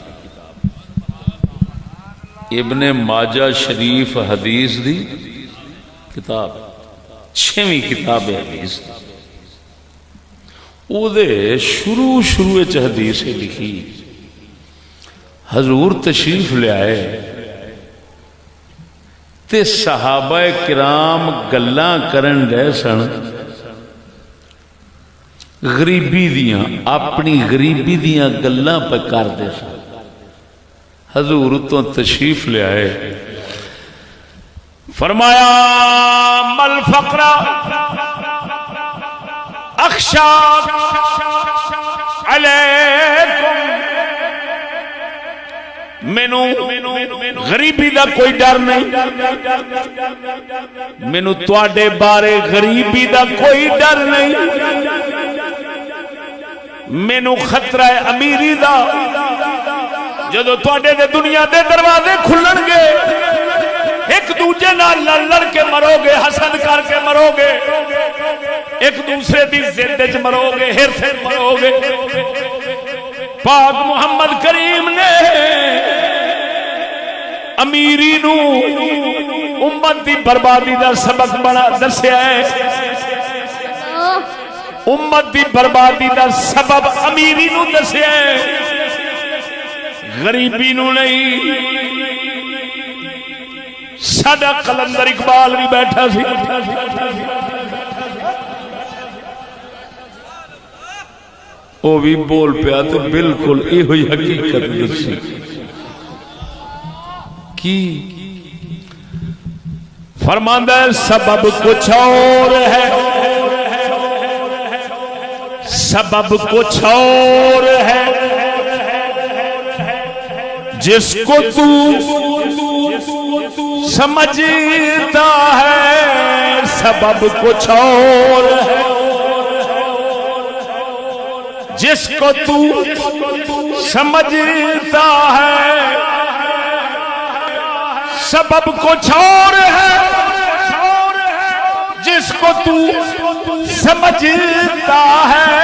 ابن ماجہ شریف حدیث دی کتاب، 6ویں کتاب ہے حدیث. او دے شروع حدیث لکھی، حضور تشریف لے آئے تے صحابہ کرام گلاں کرن رہے سن غریبی دیاں، اپنی غریبی دیاں گلاں پہ کردے سن. حضور تو تشریف لے آئے، فرمایا مل فقر اخشا علیکم، مینو غریبی دا کوئی ڈر نہیں، مینو تواڈے بارے غریبی دا کوئی ڈر نہیں، مینو خطرہ ہے امیری دا. جدو تواڈے دے دنیا دے دروازے کھلن گے، ایک دوجے نال لڑ کے مرو گے، حسد کر کے مرو گے، ایک دوسرے دی ضد وچ مرو گے، ہرس وچ مرو گے. پاک محمد کریم نے امیری نو امت دی بربادی دا سبق بنا دسیا ہے. امت دی بربادی دا سبب امیری نو دسیا ہے، غریبی نو نہیں. ساڈا قلندر اقبال بھی بیٹھا سی، وہ بھی بول پیا تو بالکل یہ ہوئی حقیقت دسی. کی فرماندا ہے سبب کچھ اور ہے، سبب کچھ اور ہے جس کو تو سمجھتا ہے سبب کچھ اور ہے جس کو تو سمجھتا ہے سبب کچھ اور ہے جس کو تو سمجھتا ہے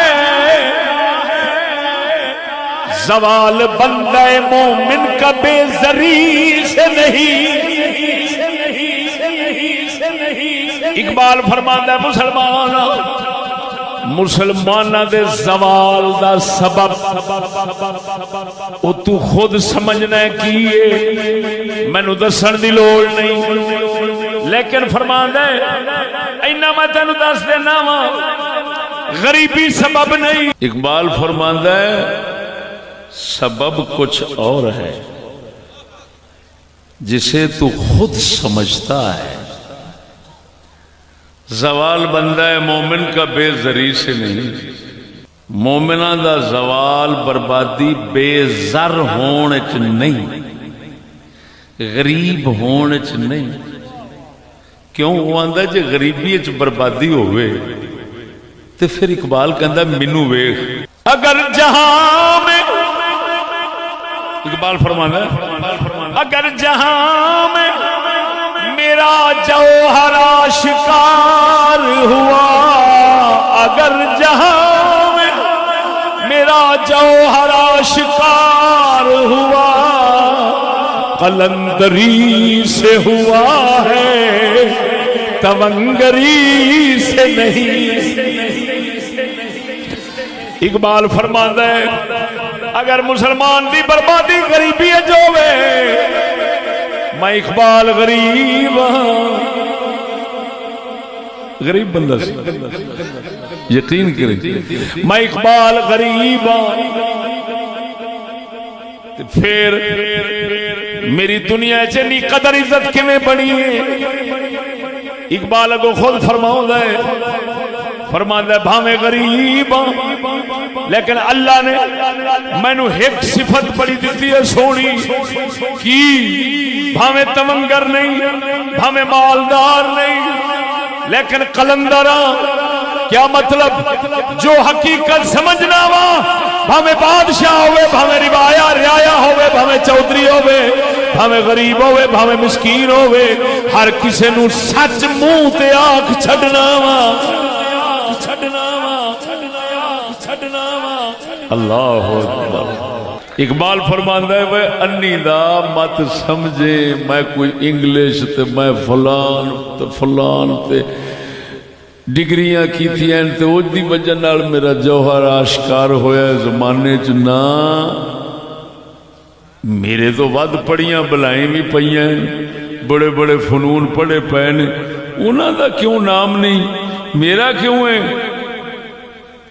زوال بندہ مومن کا بے زری سے نہیں اقبال فرماتا ہے مسلمانہ دے زوال دا سبب او تو خود سمجھنا ہے کیے میں نو دسن دی لوڑ نہیں لیکن فرماتا ہے اینا میں تینو دس دینا وا غریبی سبب نہیں اقبال فرماتا ہے سبب کچھ اور ہے جسے تو خود سمجھتا ہے زوال بندہ مومن کا بے زری سے نہیں مومنہ دا زوال بربادی بے زر ہونے چ نہیں غریب ہونے چ نہیں کیوں وہ آندہ جے غریبی چ بربادی ہوئے تو پھر اقبال کہندہ منو ویخ اگر جہاں میں اقبال فرمانا ہے اگر جہاں میں میرا جوہر آشکار ہوا اگر جہاں میں میرا جوہر آشکار ہوا قلندری سے ہوا ہے تونگری سے نہیں اقبال فرماتا ہے اگر مسلمان دی بربادی غریبی جو ہے میں اقبال غریب غریب بندہ سی یقین کریں میں اقبال غریب پھر میری دنیا چنی قدر عزت کیویں بنی ہے اقبال کو خود فرماؤں ہے فرماتا ہے بھاویں غریب لیکن اللہ نے میں نو ایک صفت بڑی دیتی ہے سونی کی بھاویں تمنگر نہیں بھاویں مالدار نہیں لیکن قلندراں کیا مطلب جو حقیقت سمجھنا وا بھاویں بادشاہ ہوئے بھاویں رعایا ہوئے بھاویں چودھری ہوئے بھاویں غریب ہوئے بھاویں مسکین ہوئے ہر کسے نو سچ منہ تے آنکھ چھڈنا وا اللہ اکبر اقبال فرماندا ہے وہ انی دا مت سمجھے میں کوئی انگلش تے میں فلان تے ڈگریاں کیتیاں تے او دی وجہ نال میرا جوہر آشکار ہویا زمانے چ نہ میرے تو ود پڑیاں بلائیں بھی پئیاں بڑے بڑے فنون پڑھے پے نے انہاں دا کیوں نام نہیں میرا کیوں ہے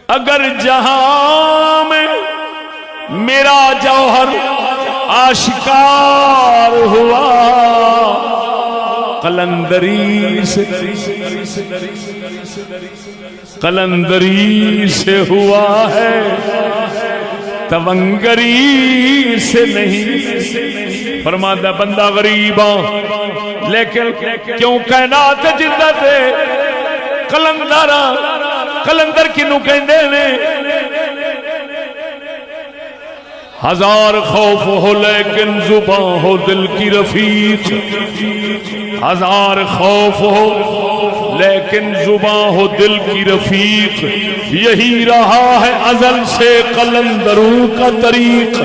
اگر جہاں میں میرا جوہر آشکار ہوا قلندری سے ہوا ہے تونگری سے نہیں فرماتا بندہ غریباں لیکن کیوں کائنات جدت کلندر کنو کہندے نے ہزار خوف ہو لیکن زباں ہو دل کی رفیق ہزار خوف ہو لیکن زباں ہو دل کی رفیق یہی رہا ہے ازل سے قلندروں کا طریق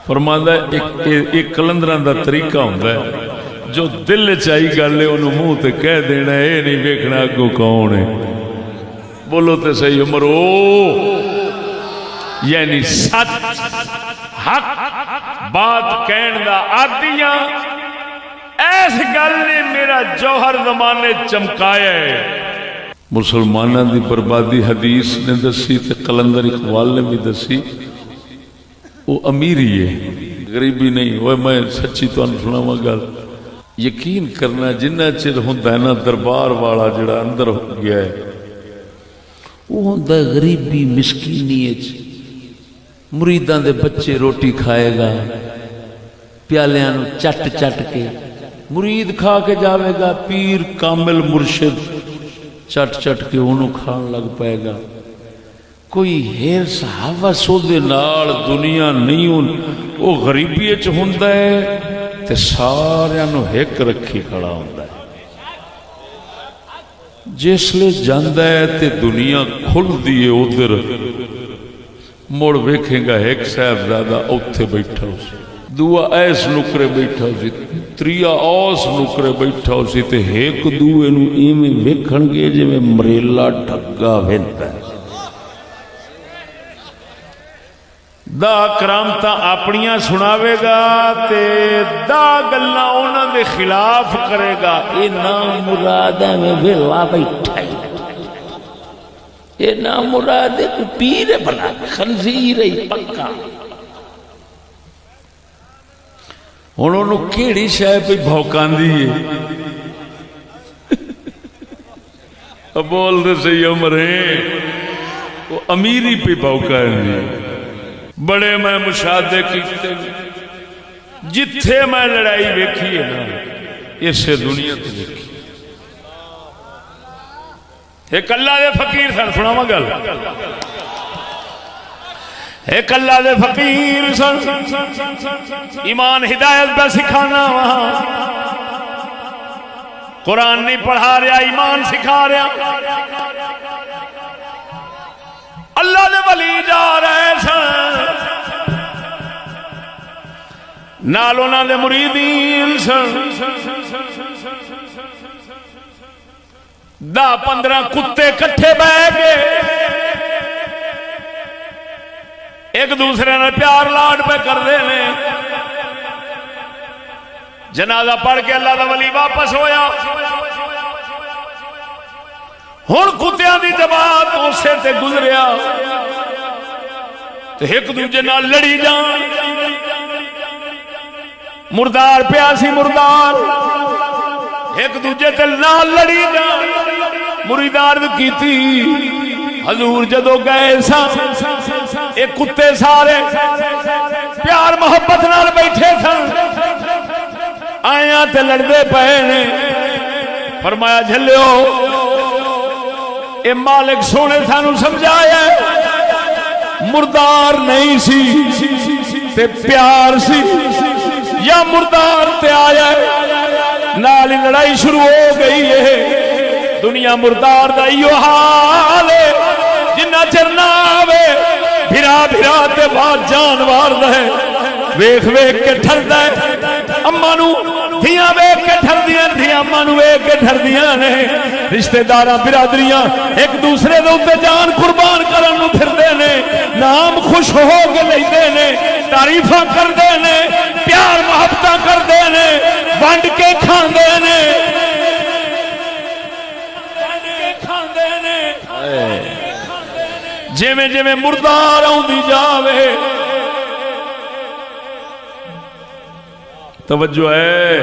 فرماندا ہے ایک کلندراں دا طریقہ ہوندا ہے جو دل چائی گل ہے انہوں منہ تے کہہ دینا ہے نہیں ویکھنا اگوں کون ہے بولو تے صحیح عمرو یعنی سچ حق بات کہن دا عادیاں ایس گل نے میرا جوہر زمانے چمکایا ہے مسلمانوں دی بربادی حدیث نے دسی تے قلندر اقبال نے بھی دسی وہ امیری ہے غریبی نہیں وہ میں سچی تو سناواں گل یقین کرنا جنہ چر ہوندا ہے نا دربار والا جڑا اندر ہو گیا ہے وہ ہوندا ہے غریبی مسکینی وچ مریداں دے بچے روٹی کھائے گا پیالیاں نو چٹ چٹ کے مرید کھا کے جاوے گا پیر کامل مرشد چٹ چٹ کے انہوں کھان لگ پائے گا کوئی ہرس ہوس دے نال دنیا نہیں وہ غریبی وچ ہوندا ہے تے سارے نو ہک رکھی کھڑا ہوندا ہے جس لے جاندا ہے تے دنیا کھل دی ہے ادھر مڑ ویکھے گا ایک صاحبزادہ اوتھے بیٹھا ہو سی دوا ایس نکرے بیٹھا ہو سی تریا اوس نکرے بیٹھا ہو سی تے ایک دوے نو ایویں ویکھن گے جویں مریلا ڈھگا ویندا ہے دا کرامتاں اپنیاں سناوے گا تے دا گلاں انہاں دے خلاف کرے گا اے نام مراد میں ویلا بیٹھا ہے اے نام مراد کو پیر بنا خنزیر ہی پکا ہن انہوں کیڑی شے پہ بھوکاندی ہے بول دے صحیح عمر ہیں وہ امیری پہ بھوکاندی بڑے میں مشاہدے کیتے جتھے میں لڑائی ویکھی ہے نا اسے دنیا تے ویکھی ایک اللہ دے فقیر سن سناواں گل ایک اللہ دے فقیر سن ایمان ہدایت پہ سکھانا وہاں قرآن نہیں پڑھا رہا ایمان سکھا رہا اللہ دے ولی جا رہے سن نال انہاں دے مریدین سن 10-15 کتے کٹھے بہ گئے ایک دوسرے نے پیار لاڈ پہ کر دے نے جنازہ پڑھ کے اللہ دا ولی واپس ہویا ہن کتیاں دی جماعت اسے تے گزریا تے ایک دوجے نال لڑی جان مردار پیاسی مردار ایک دوجے تے نال لڑی جان مریدار کیتی حضور جدو گئے سا ایک کتے سارے پیار محبت نال بیٹھے سن آیاں تے لڑدے پئے نے فرمایا جھلیو اے مالک سونے سانو سمجھایا مردار نہیں سی تے پیار سی یا مردار تے آیا نال لڑائی شروع ہو گئی ہے دنیا مردار دا ایو حال ہے جنہ چرنا آوے بھرا بھرا تے بات جانوار دے ویخ ویخ کے ٹھر دے اماں نو دھیاں ویخ کے ٹھر دیاں دھیاں اماں نو ویخ کے ٹھر دیاں نے رشتہ داراں برادریاں ایک دوسرے دے اوتے جان قربان کرن نو پھر دے نے نام خوش ہو کے لیندے نے تعریفاں کر دے نے پیار محبتاں کر دے نے ونڈ کے کھاندے نے جویں جویں مردار آوندی جاوے توجہ ہے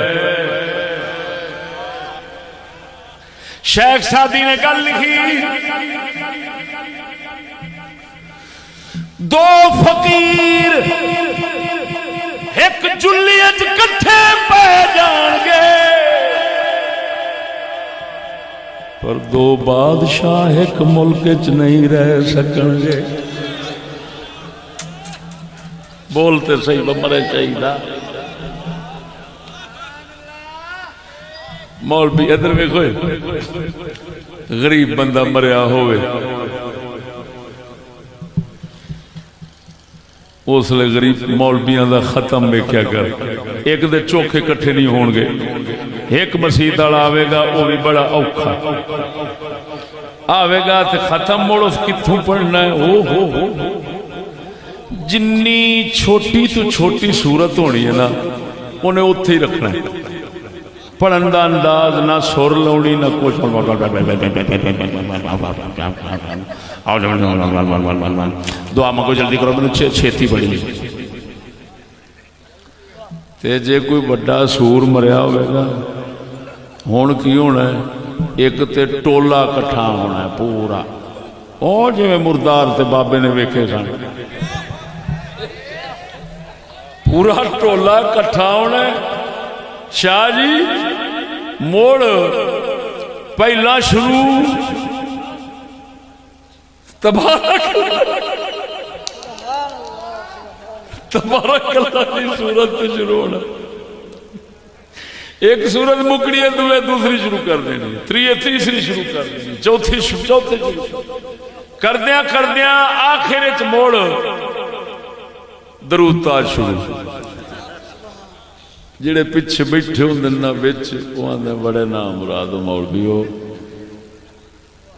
شیخ سعدی نے گل لکھی دو فقیر ایک جلیت کٹھے پہ جان گے پر دو بادشاہ ایک ملک چ نہیں رہ سکن گے بولتے صحیح بمرے چاہیے مولوی ادھر ویکھو غریب بندہ مریا ہوئے اس لئے غریب مولویاں دا ختم ویکھیا کر ایک دے چوکھے کٹھے نہیں ہون گے ایک مسیح والا آوے گا وہ بھی بڑا اوکھا آوے گا تے ختم موڑ اس کتھوں پڑھنا ہے ہو جنی چھوٹی تو چھوٹی صورت ہونی ہے نا انہیں اتھے ہی رکھنا ہے پڑھن دا انداز نہ سر لاؤنی نہ کچھ دعا مانگو جلدی کرو میں چھیتی بڑی تے جے کوئی بڑا سور مریا ہوئے گا ہون کی ہونا ہے ایک تے ٹولا کٹھا ہونا ہے پورا اور جو مردار تے بابے نے ویکھے سن پورا ٹولا کٹھا ہونا ہے شاہ جی موڑ پہلا شروع تبارک اللہ کی صورت سے شروع ہونا ایک صورت مکڑی ہے دوسری شروع کر دینی تیسری شروع کر دینی چوتھی شروع کردیاں آخر وچ موڑ درود تاج شروع جڑے پیچھے بیٹھے ہوندے نا وچ او آندے بڑے نام مراد مولوی ہو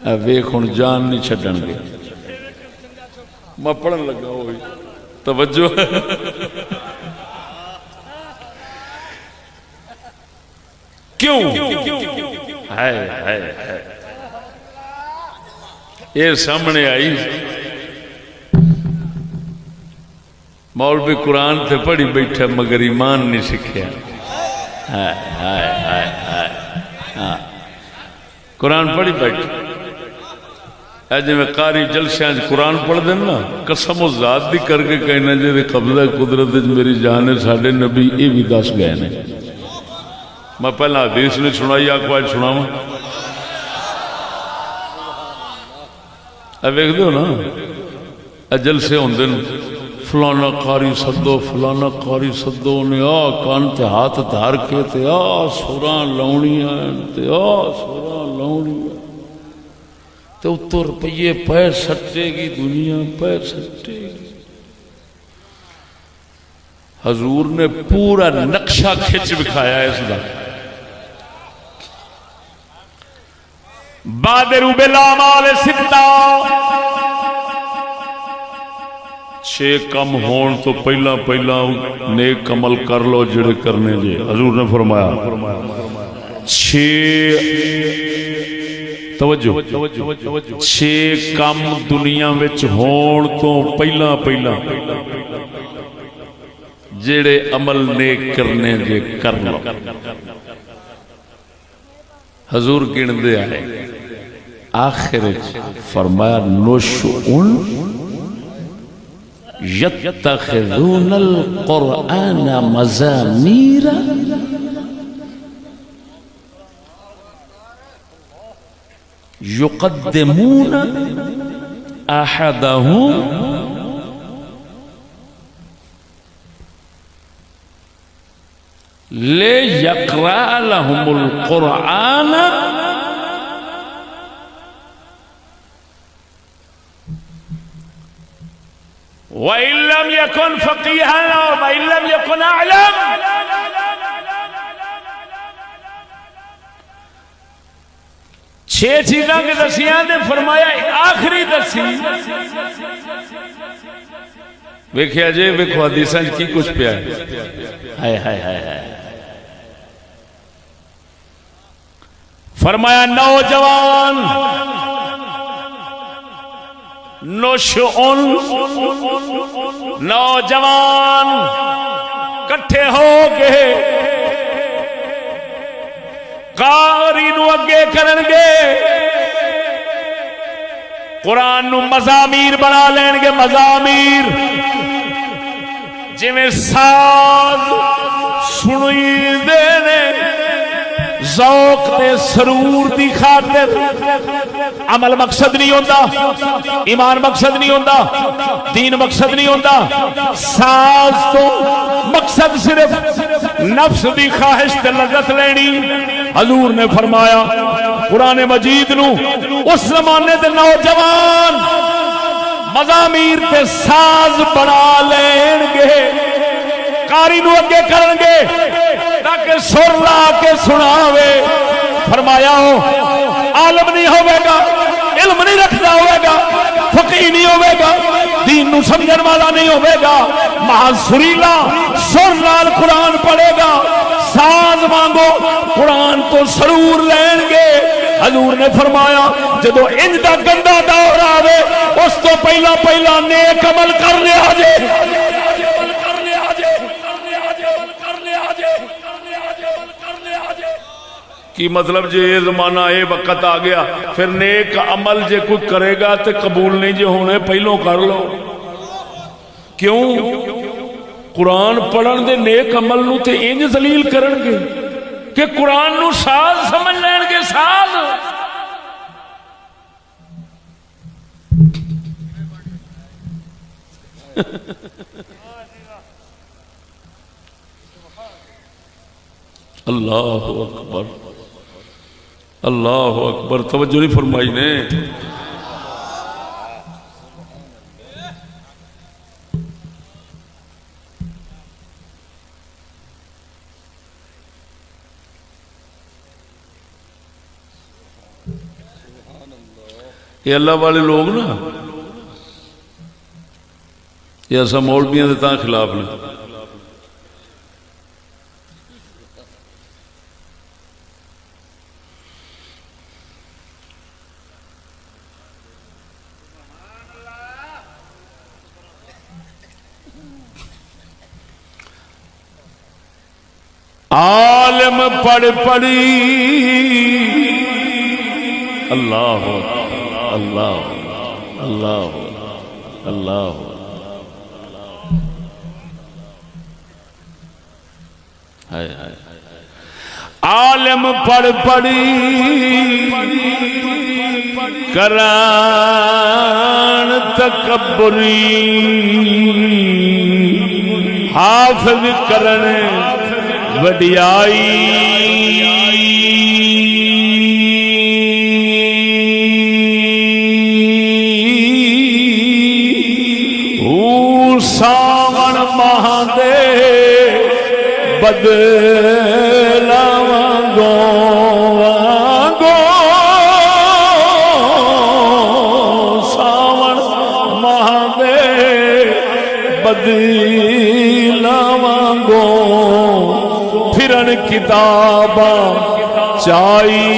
اے ویکھ ہن جان نہیں چھڈن گے میں پڑھن لگا ہوئی توجہ کیوں یہ سامنے آئی مولوی قرآن تے پڑھی بیٹھا مگر ایمان نہیں سکھیا قرآن پڑھی بیٹھا جی میں قاری جلسیاں قرآن پڑھ دینا قسم و ذات دی کر کے کہنا جی قبضہ قدرت میری جان ہے ساڑھے نبی یہ بھی دس گئے نے میں پہلا حدیث نے سنائی آکو آج سناواں ویکھ دیو نا جلسے ہوندے فلانا قاری سدو فلانا قاری سدو نے کان تے ہاتھ دھار کے تے سوراں لاؤنیاں تے سوراں لاؤنیاں تے اتو روپیے پیر سٹے گی دنیا پیر سٹے گی حضور نے پورا نقشہ کھچ بکھایا ہے اس کا بادروا بالاعمال ستہ 6 کم ہون تو پہلا نیک عمل کر لو جڑے کرنے جے حضور نے فرمایا 6 توجہ 6 کم دنیا وچ ہون تو پہلا جڑے عمل نیک کرنے جے کر لو حضور گن دے آئے آخر فرمایا نشؤن یتخذون القرآن مزامیر یقدمون احدهم لیقرأ لهم القرآن وَإِن لَّمْ يَكُنْ فَقِيهًا وَإِن لَّمْ يَكُنْ أَعْلَمَ چھ چیزاں کے دسیاں نے فرمایا آخری دسی ویکھیا جے ویکھو حدیثاں کی کچھ پیا ہے ہائے فرمایا نوجوان نشؤن نوجوان کٹھے ہو کے قاری نو اگے کرن گے قرآن نو مزامیر بنا لین گے مزامیر جویں ساز سنئی دینے ذوق تے سرور دی خاطر عمل مقصد نہیں ہوتا ایمان مقصد نہیں ہوتا دین مقصد نہیں ہوتا ساز تو مقصد صرف نفس دی خواہش تے لذت لینی حضور نے فرمایا قرآن مجید نو اس زمانے دے نوجوان مزامیر تے ساز بنا لین گے قاری نو اگے کرن گے تاکہ سر لا کے سناوے فرمایا ہو عالم نہیں ہوئے گا علم نہیں رکھتا ہوئے گا فقیہ نہیں ہوئے گا دین نو سمجھن والا نہیں ہوئے گا محض سریلا سر لال قرآن پڑھے گا ساز مانگو قرآن تو سرور لین گے حضور نے فرمایا جدو انج دا گندا دور آوے اس تو پہلا نیک عمل کر لیا جے کی مطلب جی یہ زمانہ یہ وقت آ گیا پھر نیک عمل جے کوئی کرے گا تے قبول نہیں جے ہونے پہلوں کر لو. کیوں؟ قرآن پڑھن دے نیک عمل نو تے انج ذلیل کرن گے کہ قرآن نو ساز سمجھ لین گے. ساز اللہ اکبر اللہ اکبر. توجہ نہیں فرمائی نے. یہ اللہ والے لوگ نا یہ ایسا مولویاں دے تاں خلاف نے. عالم پڑھ پڑھی اللہ اللہ اللہ اللہ عالم پڑھ پڑھی کران تکبری حافظ کرن وڈیائی ساون مہاندے بدلا وانگو وانگو ساون مہاندے بدلا وانگو پھرن کتاباں چائی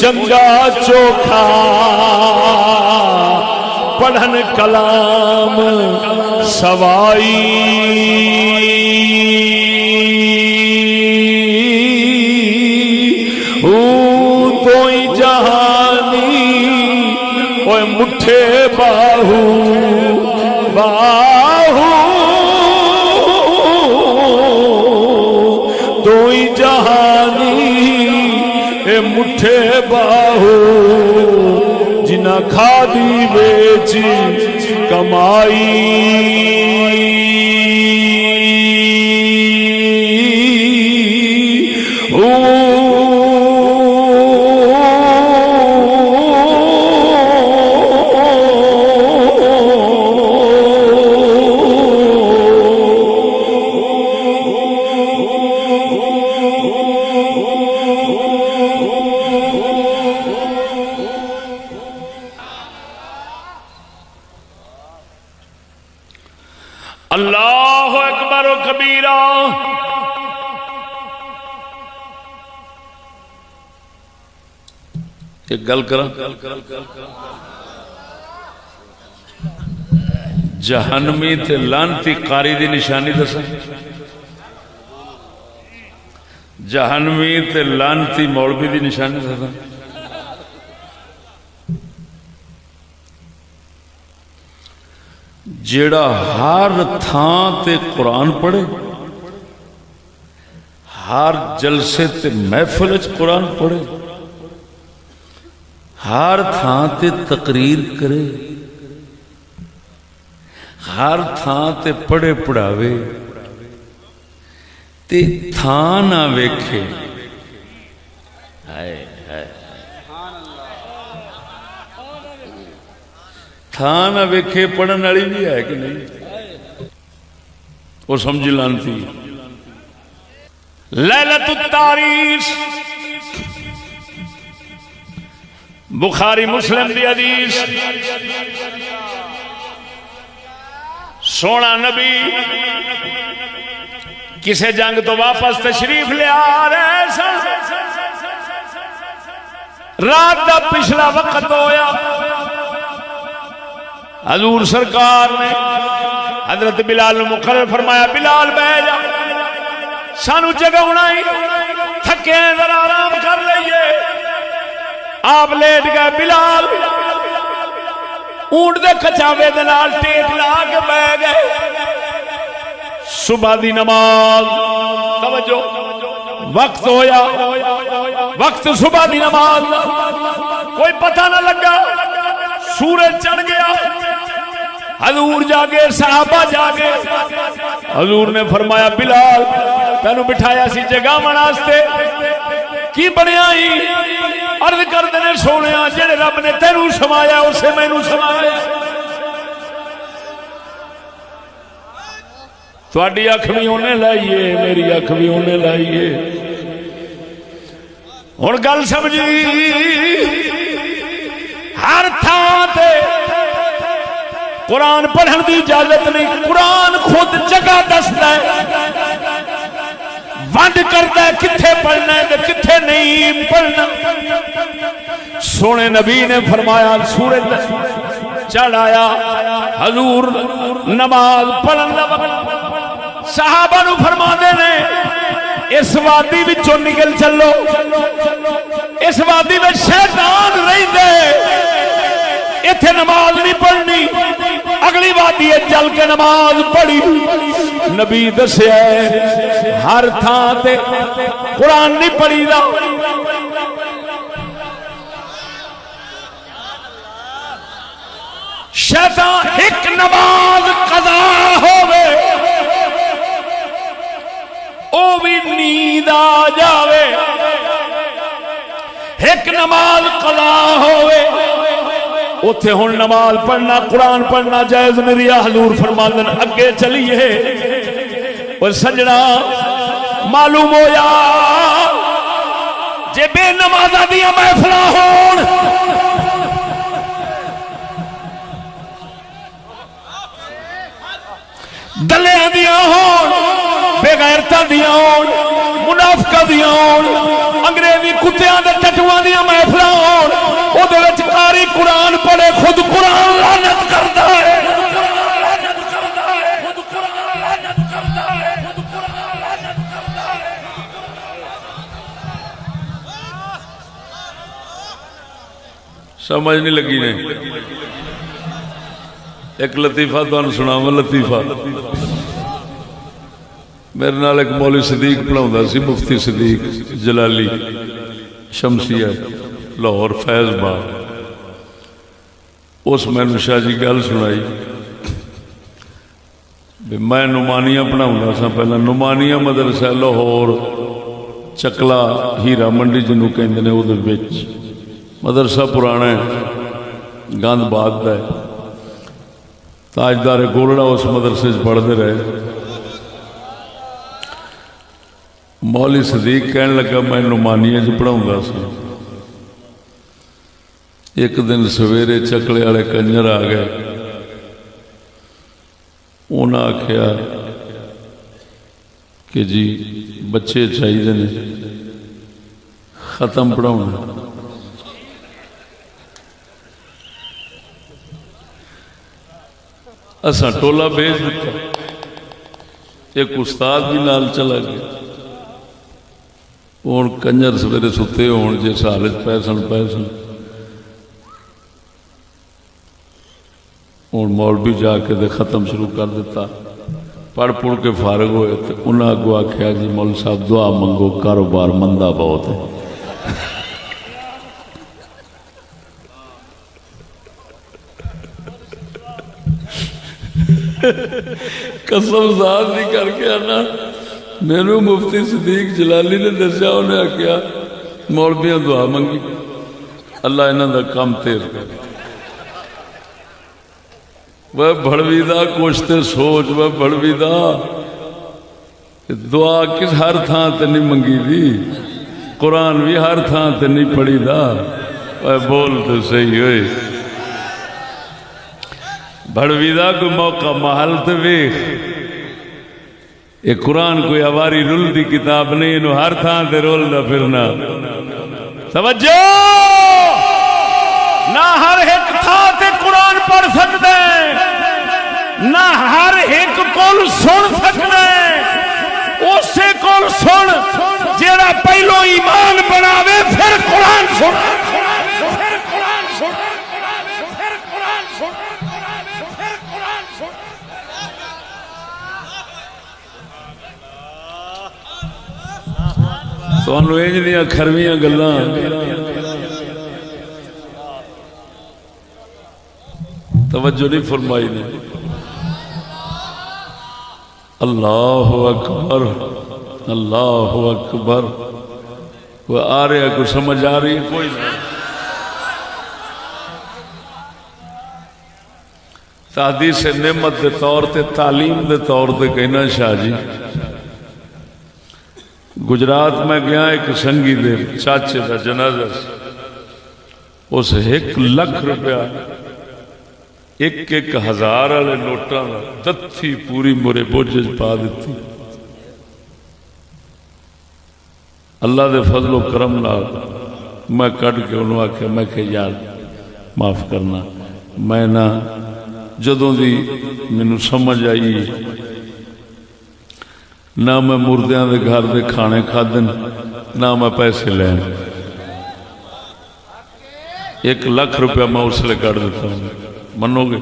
چنگا چوکھا پڑھن کلام سوائی کوئی جہانی اوے مٹھے باہو باہو کوئی جہانی مٹھے باہو جنہ کھادی بیچی کمائی اللہ اکبر و کبیرہ. ایک گل کرا جہنمی تے لانتی قاری دی نشانی دسا. جہنمی تے لانتی مولوی دی نشانی دسا. جیڑا ہر تھان تے قرآن پڑھے ہر جلسے تے محفل وچ قرآن پڑھے ہر تھان تے تقریر کرے ہر تھان تے پڑھے پڑھاوے تے تھان نہ ویکھے تھان ویکھے پڑھن والی بھی ہے کہ نہیں وہ سمجھ لانتی. لیلۃ التاریخ بخاری مسلم دی حدیث. سونا نبی کسے جنگ تو واپس تشریف لے آ رہے سن. رات دا پچھلا وقت ہویا، حضور سرکار نے حضرت بلال مقرر فرمایا بلال بیٹھ جا، سانو جگاونا ہی، تھکے ذرا آرام کر لئیے۔ آپ لیٹ گئے، بلال اونٹ دے کچاوے دے نال ٹیک لا کے بیٹھ گئے۔ صبح دی نماز، توجہ، وقت ہویا، وقت صبح دی نماز، کوئی پتہ نہ لگا، سورج چڑھ گیا، حضور جاگے، صحابہ جاگے۔ حضور نے فرمایا بلال تینوں بٹھایا سی جگاون واسطے، کی بنیا ہی؟ عرض کردے نے سونیا جڑے رب نے تینوں سمایا اسے مینوں سمایا۔ تھوڑی اکھ بھی انہیں لائیے، میری اکھ بھی انہیں لائیے۔ ہن گل سمجھی، ہر تھان تے قرآن پڑھن دی اجازت نہیں، قرآن خود جگہ دستا ہے، ونڈ کرتا ہے کتھے پڑھنا ہے کتھے نہیں پڑھنا۔ سونے نبی نے فرمایا سورج چڑھ آیا، حضور نماز پڑھن دا وقت، صحابہ نو فرما دے نے اس وادی وچوں نکل چلو، اس وادی میں شیطان رہندے، ایتھے نماز نہیں پڑھنی، اگلی وادی چل کے نماز پڑھی۔ نبی دسیا ہے ہر تھان تے قرآن نہیں پڑھی دا، شیطان ایک نماز قضا ہووے او بھی نیند آ جاوے، ایک نماز قضا ہووے اتھے ہن نماز پڑھنا قرآن پڑھنا جائز نہیں رہا۔ حضور فرماندن اگے چلیے، اور سجنا معلوم ہویا جے بے نمازاں دیاں محفلاں ہون، دلیاں دیاں ہون، بے غیرتاں دیاں ہون، منافقاں دیاں ہون، انگریزی کتیاں دے ٹٹواں دیاں محفلاں ہون، او دے وچ قاری قرآن پڑھے خود قرآن لعنت کردا ہے، سمجھ نہیں لگی نے۔ ایک لطیفہ تو سناواں، لطیفہ میرے نال ایک مولوی صدیق پڑھاوندا سی، مفتی صدیق جلالی شمسیہ لاہور فیض باغ۔ اس میں شاہ جی گل سنائی، میں نعمانیہ پڑھاوندا سا پہلا، نعمانیہ مدرسہ لاہور چکلا ہیرا منڈی جنوں کہندے نے، اودے وچ مدرسہ پرانا ہے، گند باد دا ہے، تاجدار گولڑا اس مدرسے پڑھتے رہے۔ مولوی صدیق کہنے لگا میں نعمانیہ پڑھاؤں گا سا۔ ایک دن سویرے چکلے والے کنجر آ گئے، انہاں آکھیا کہ جی بچے چاہیے نے ختم پڑھاؤنا۔ اساں ٹولا بھیج دیتا، ایک استاد بھی نال چلا گیا۔ ہوں کنجر سویرے ستے ہون جس حالت پیسن ہوں مولوی جا کے دے ختم شروع کر دیتا، پڑھ پڑھ کے فارغ ہوئے تو انہاں اگوں آکھیا جی مول صاحب دعا منگو، کاروبار مندہ بہت ہے۔ قسم ذات نہیں کر کے آنا، میرے مفتی صدیق جلالی نے دسیا، انہیں آکھیا مولویاں دعا منگی، اللہ انہاں دا کام تیز کر۔ وہ بھڑوی دا کچھ تے سوچ، وہ بھڑوی دا دعا کس ہر تھان تے نہیں منگی دی، قرآن بھی ہر تھان تے نہیں پڑھی دا۔ وہ بول تو صحیح ہوئے، بھڑوی دا کوئی موقع محل تے ویخ، یہ قرآن کوئی اواری رول دی کتاب نہیں، انہوں ہر تھان تے رول دا پھرنا۔ توجہ نہ ہر ایک تھا تے قرآن پڑھ سکتے نہ ہر ایک کول سن سکتے اسے کول سن جیڑا پہلو ایمان بناوے پھر قرآن سن تو انہوں ایج دیا کھرویاں گلاں توجہ نہیں فرمائی نے اللہ اکبر اللہ اکبر وہ آ رہا کو سمجھ آ رہی کوئی نہیں تحدیث نعمت دے طور تے تعلیم دے طور تے کہنا شاہ جی گجرات میں گیا ایک سنگی دے چاچے دا جنازہ اس 1 لاکھ روپیہ 1,000 والے نوٹاں دتھی پوری مورے بوجھ پا دیتی اللہ دے فضل و کرم نال میں کٹ کے انہوں آکھیا میں کہ یار معاف کرنا میں نہ جدوں دی مینوں سمجھ آئی نہ میں مردیاں دے گھر دے کھانے کھادن نہ میں پیسے لین 1 لاکھ روپیہ میں اس لئے کٹ دیتا ہوں منو گے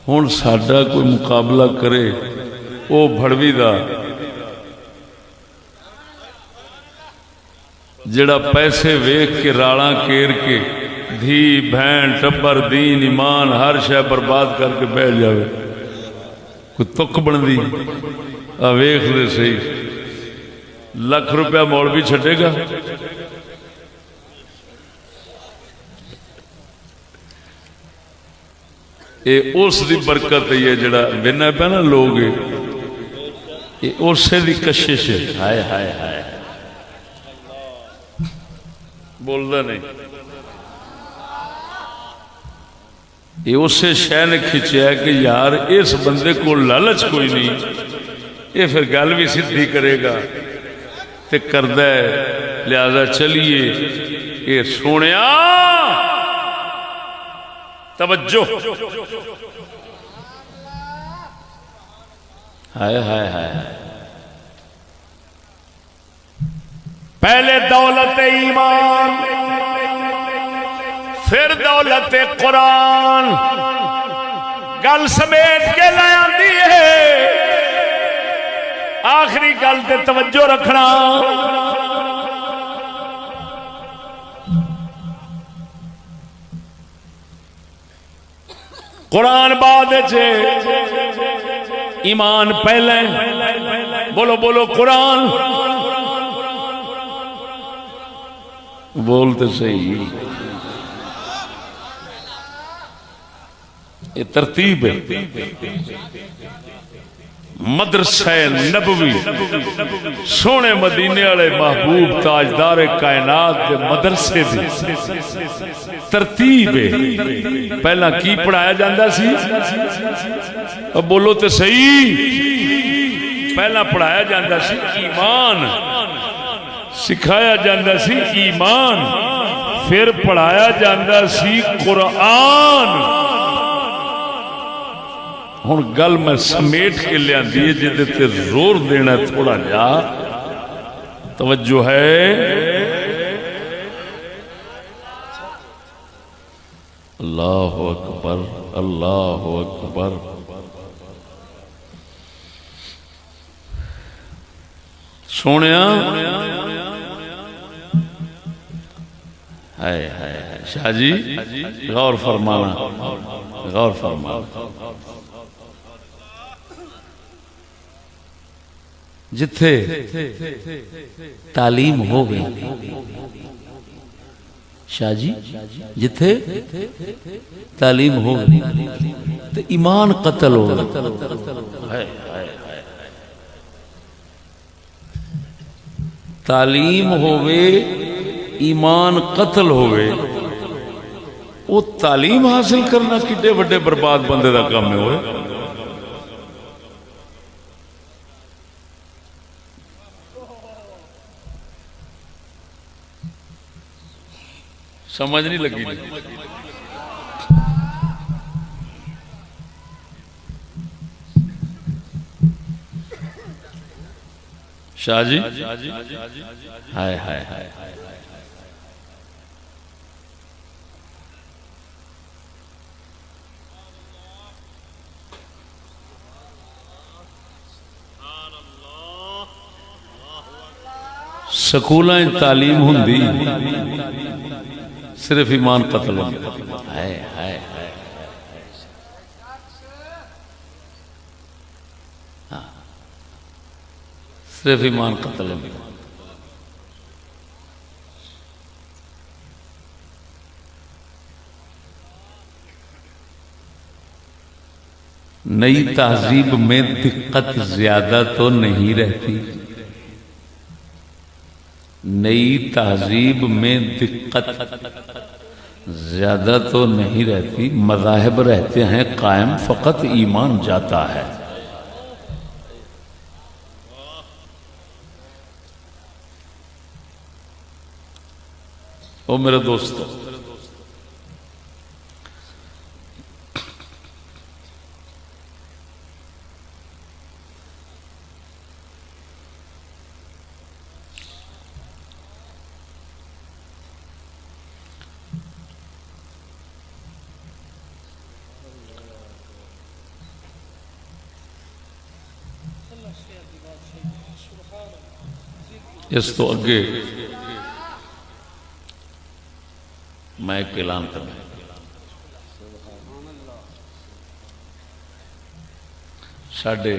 ہون ساڈا کوئی مقابلہ کرے او بھڑوی دا جڑا پیسے ویکھ کے راڑاں کیر کے دھی بہن ٹبر دین ایمان ہر شے برباد کر کے بیٹھ جاوے کوئی تک بن دی ویکھ دے صحیح 1 لاکھ روپیہ مولوی چھٹے گا اے اس دی برکت ہے یہ جڑا بنا پہ نا لوگ اے اسے دی کشش ہے ہائے ہائے ہائے بولدا نہیں یہ اسے شے نے کھچیا ہے کہ یار اس بندے کو لالچ کوئی نہیں یہ پھر گل بھی سدھی کرے گا تے کردہ ہے لہذا چلیے یہ سونیا توجہ ہائے ہائے ہائے پہلے دولت ایمان پھر دولت قرآن گل سمیٹ کے لے آندی ہے آخری گل تے توجہ رکھنا قرآن بعد ایمان پہلے بولو بولو قرآن بولتے صحیح یہ ترتیب ہے مدرسہ نبوی سونے مدینے والے محبوب تاجدار کائنات کے مدرسے دی ترتیب ہے پہلا کی پڑھایا جاندہ سی اب بولو تے صحیح پہلا پڑھایا جاندہ سی ایمان سکھایا جاندہ سی ایمان پھر پڑھایا جاندہ سی قرآن ہن گل میں سمیٹ کے لے آندی ہے جدے تے زور دینا تھوڑا جا توجہ ہے اللہ اکبر اللہ اکبر سونیا ہائے ہائے شاہ جی غور فرمانا غور فرمانا جتھے تعلیم ہو گئی شاہ جی جتھے تعلیم ہو گئی تو ایمان قتل ہو گئی تعلیم ہوئے ایمان قتل ہوئے وہ تعلیم حاصل کرنا کتنے بڑے برباد بندے دا کام میں ہوئے سمجھ نہیں لگی شاہ جی ہائے ہائے ہائے سکولاں تعلیم ہوندی صرف ایمان قتل ہے صرف ایمان قتل ہے نئی تہذیب میں دقت زیادہ تو نہیں رہتی نئی تہذیب میں دقت زیادہ تو نہیں رہتی مذاہب رہتے ہیں قائم فقط ایمان جاتا ہے او میرے دوستو اس تو اگے میں ایک اعلان کرنا ساڈے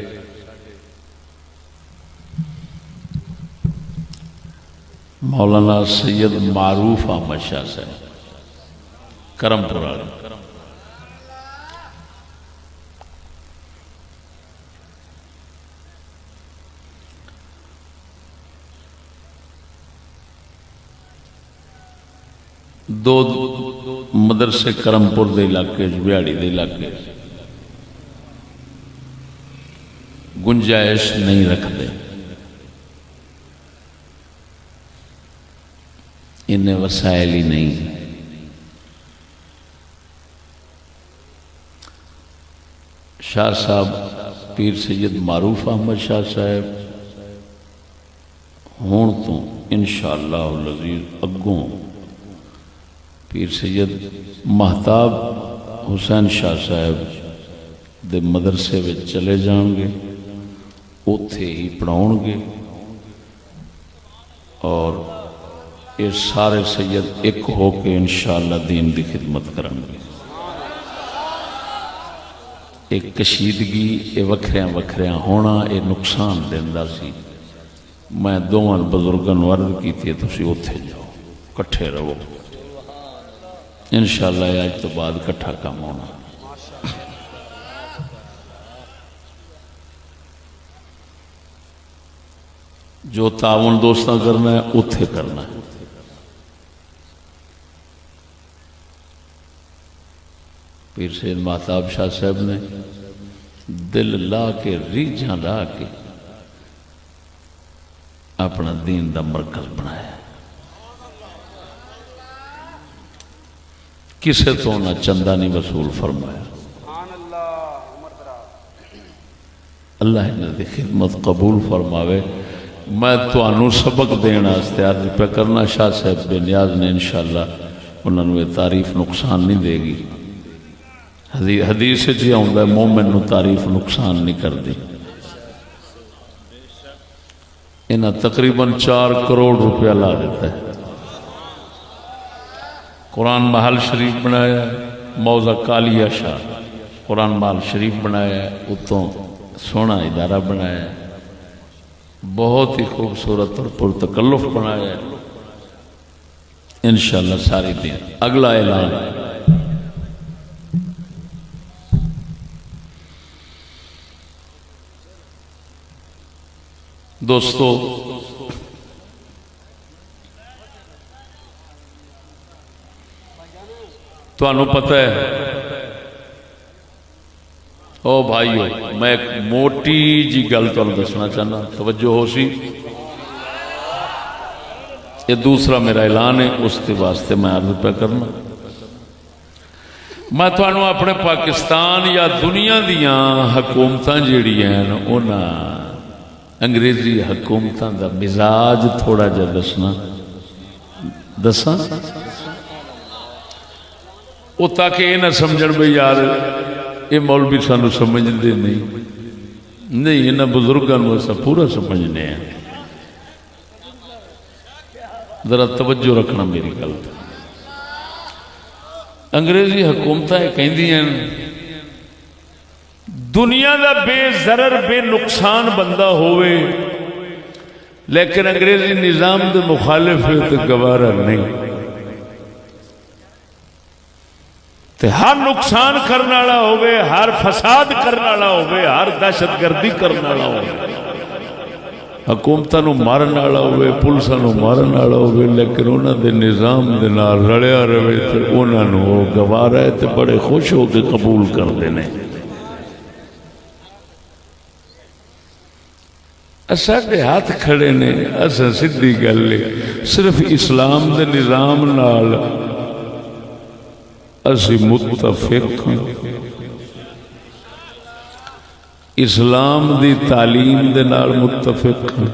مولانا سید معروف احمد شاہ صاحب کرم پور والے دو مدرسے کرم پور دے علاقے بہاڑی دے علاقے گنجائش نہیں رکھتے انہیں وسائل ہی نہیں شاہ صاحب پیر سید معروف احمد شاہ صاحب ہون تو انشاءاللہ العزیز اگوں پیر سید مہتاب حسین شاہ صاحب دے مدرسے میں چلے جان گے اوتھے ہی پڑھاؤں گے اور یہ سارے سید ایک ہو کے انشاءاللہ دین دی خدمت کریں گے ایک کشیدگی یہ وکھریاں ہونا یہ نقصان دیندہ سی میں دوان بزرگن ورد کی تھی تسی اوتھے جاؤ کٹھے رہو انشاءاللہ آج تو بعد کٹھا کام ہونا جو تعاون دوستاں کرنا ہے اتھے کرنا ہے پیر سید مہتاب شاہ صاحب نے دل لا کے ریجاں لا کے اپنا دین دا مرکز بنایا کسے تو نہ چندہ نہیں وصول فرمایا اللہ انہیں دی خدمت قبول فرماوے میں تو انہوں سبق دینا استعار پہ کرنا شاہ صاحب بے نیاز نے انشاءاللہ انہوں نے تعریف نقصان نہیں دے گی حدیث جی آؤں گا مومن نو تعریف نقصان نہیں کر دی انہاں تقریباً 4 کروڑ روپیہ لا دیتا ہے قرآن محل شریف بنایا موضع کالیہ شاہ قرآن محل شریف بنایا اتوں سونا ادارہ بنایا بہت ہی خوبصورت اور پرتکلف بنایا انشاءاللہ ساری دین اگلا اعلان دوستو تو انہوں پتہ ہے او بھائیو میں ایک موٹی جی گل تو دسنا چاہنا توجہ ہو سی یہ دوسرا میرا اعلان ہے، اس کے واسطے میں عرض پہ کرنا. میں تھانوں اپنے پاکستان یا دنیا دیاں حکومتاں جڑیاں ہیں انہاں انگریزی حکومتاں دا مزاج تھوڑا جا دساں وہ تاکہ یہ نہ سمجھن بھئی یار یہ مولوی سانو سمجھتے نہیں انہاں بزرگاں نوں اساں پورا سمجھنے ہیں. ذرا توجہ رکھنا میری گل تے. انگریزی حکومتاں کہندیاں دنیا دا بے ضرر بے نقصان بندہ ہوئے لیکن انگریزی نظام دے مخالف ہے تو گوارا نہیں، تے ہر نقصان کرنے والا ہوئے، ہر فساد کرنے والا ہوئے، ہر دہشت گردی کرنے والا ہوئے، حکومتاں نو مارن والا ہوئے، پولیساں نو مارن والا ہوئے، لیکن انہاں دے نظام دے نال رلیا رہے تے انہاں نو وہ گوارا ہے تے بڑے خوش ہو کے قبول کردے نے. ساڈے ہاتھ کھڑے نے، اساں سیدھی گل ہے صرف اسلام دے نظام نال اسی متفق ہیں، اسلام دی تعلیم دے نال متفق ہیں،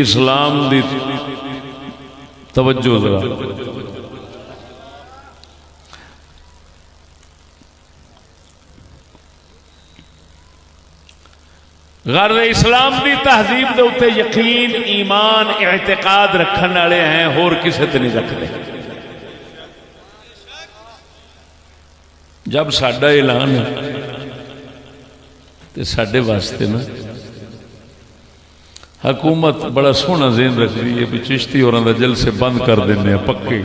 اسلام دی توجہ ذرا غرض اسلام دی تہذیب دے اوتے یقین ایمان اعتقاد رکھن والے ہیں، ہور کسے تے نہیں رکھتے. جب ساڈا اعلان ہے تے ساڈے واسطے نا حکومت بڑا سونا ذہن رکھ رہی ہے بھی چشتی ہوراں دا جلسے بند کر دینے پکے.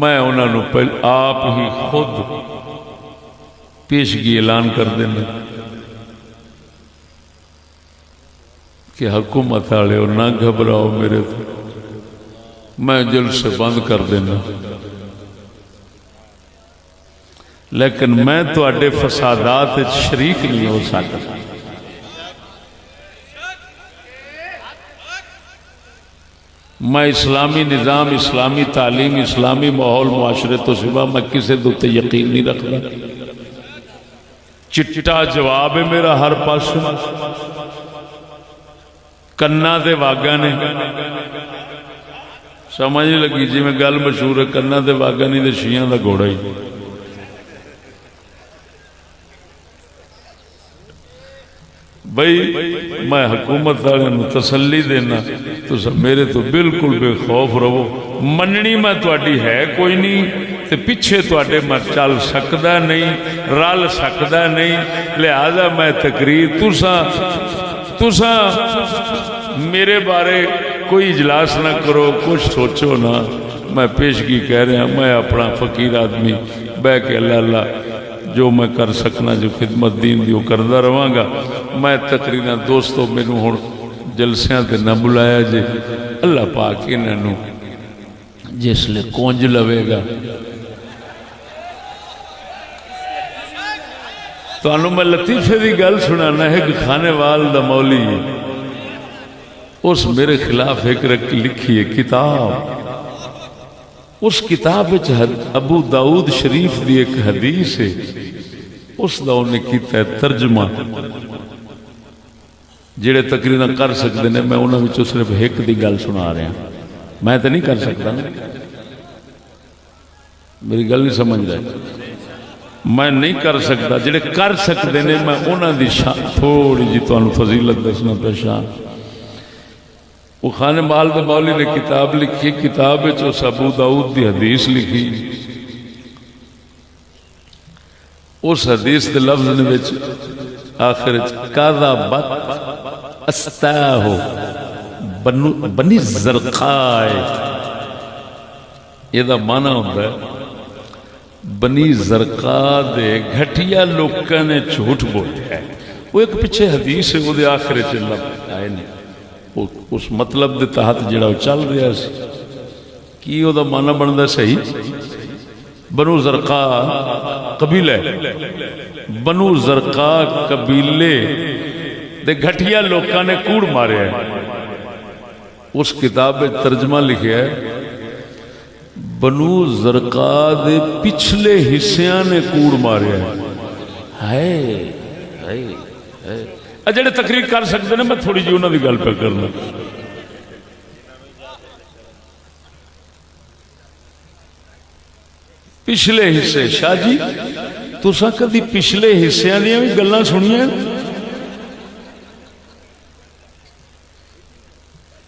میں انہوں نے آپ ہی خود پیشگی اعلان کر دینا کہ حکومت والے نہ گھبراؤ میرے تو، میں جلسے بند کر دینا، لیکن میں تواڈے فسادات شریک نہیں ہو سکتا. میں اسلامی نظام، اسلامی تعلیم، اسلامی ماحول معاشرے تو سوا میں کسی دوتے یقین نہیں رکھتا. چٹا جواب ہے میرا ہر پاس، کنا دے واگا نے سمجھ نہیں لگی جی میں گل مشہور ہے کنا دے واگا نہیں دے شیعہ دا گھوڑا ہی. بھئی میں حکومت والوں تسلی دینا تو میرے تو بالکل بے خوف رہو، مننی میں تواڈی ہے کوئی نہیں تے پیچھے تواڈے میں چل سکدا نہیں، رل سکدا نہیں، لہذا میں تقریر تساں میرے بارے کوئی اجلاس نہ کرو، کچھ سوچو نہ. میں پیشگی کہہ رہا میں اپنا فقیر آدمی بہ کے اللہ جو میں کر سکنا جو خدمت دین دی وہ کردا رہاں گا. میں تقریرا دوستو مینوں ہن جلسیاں تے نہ بلایا جے، اللہ پاک انہاں نوں جس لے کونج لوے گا. تانوں میں لطیفے دی گل سنانا ہے کہ کھانے وال دا مولی اس میرے خلاف ایک لکھی ہے کتاب، اس کتاب ابو داؤد شریف دی ایک حدیث ہے، اس دا انہیں کیتا ہے ترجمہ. جڑے تقریرا کر سکتے ہیں میں انہوں نے صرف ایک دی گل سنا رہا، میں تو نہیں کر سکتا نا، میری گل نہیں سمجھ رہے، میں نہیں کر سکتا. جڑے کر سکتے ہیں میں انہوں دی تھوڑی جی تمہیں فضیلت دسنا پیشان. وہ خانے مال دے مولی نے کتاب لکھی، کتاب اس ابو داؤد دی حدیث لکھی. اس حدیث دے لفظ نے وچ آخر کذبت استاہ بنی زرقاء، یہ دا معنی ہوتا ہے بنی زرقاء دے گھٹیا لوکاں نے جھوٹ بولیا ہے. وہ ایک پیچھے حدیث ہے وہ دے آخر چ لفظ آئے نے، اس مطلب دے تحت جڑا چل رہا سی کی وہ دا معنی بندا صحیح بنو زرقا قبیلہ بنو زرقا قبیلے دے گھٹیا لوکاں نے کوڑ ماریا ہے. اس کتاب میں ترجمہ لکھیا ہے بنو زرقا دے پچھلے حصیاں نے کوڑ ماریا ہے. جڑے تقریر کر سکتے ہیں میں تھوڑی جی انہوں کی گل پہ کرنا. پچھلے حصے شاہ جی تساں کدی پچھلے حصے دیا بھی گلاں سنیاں؟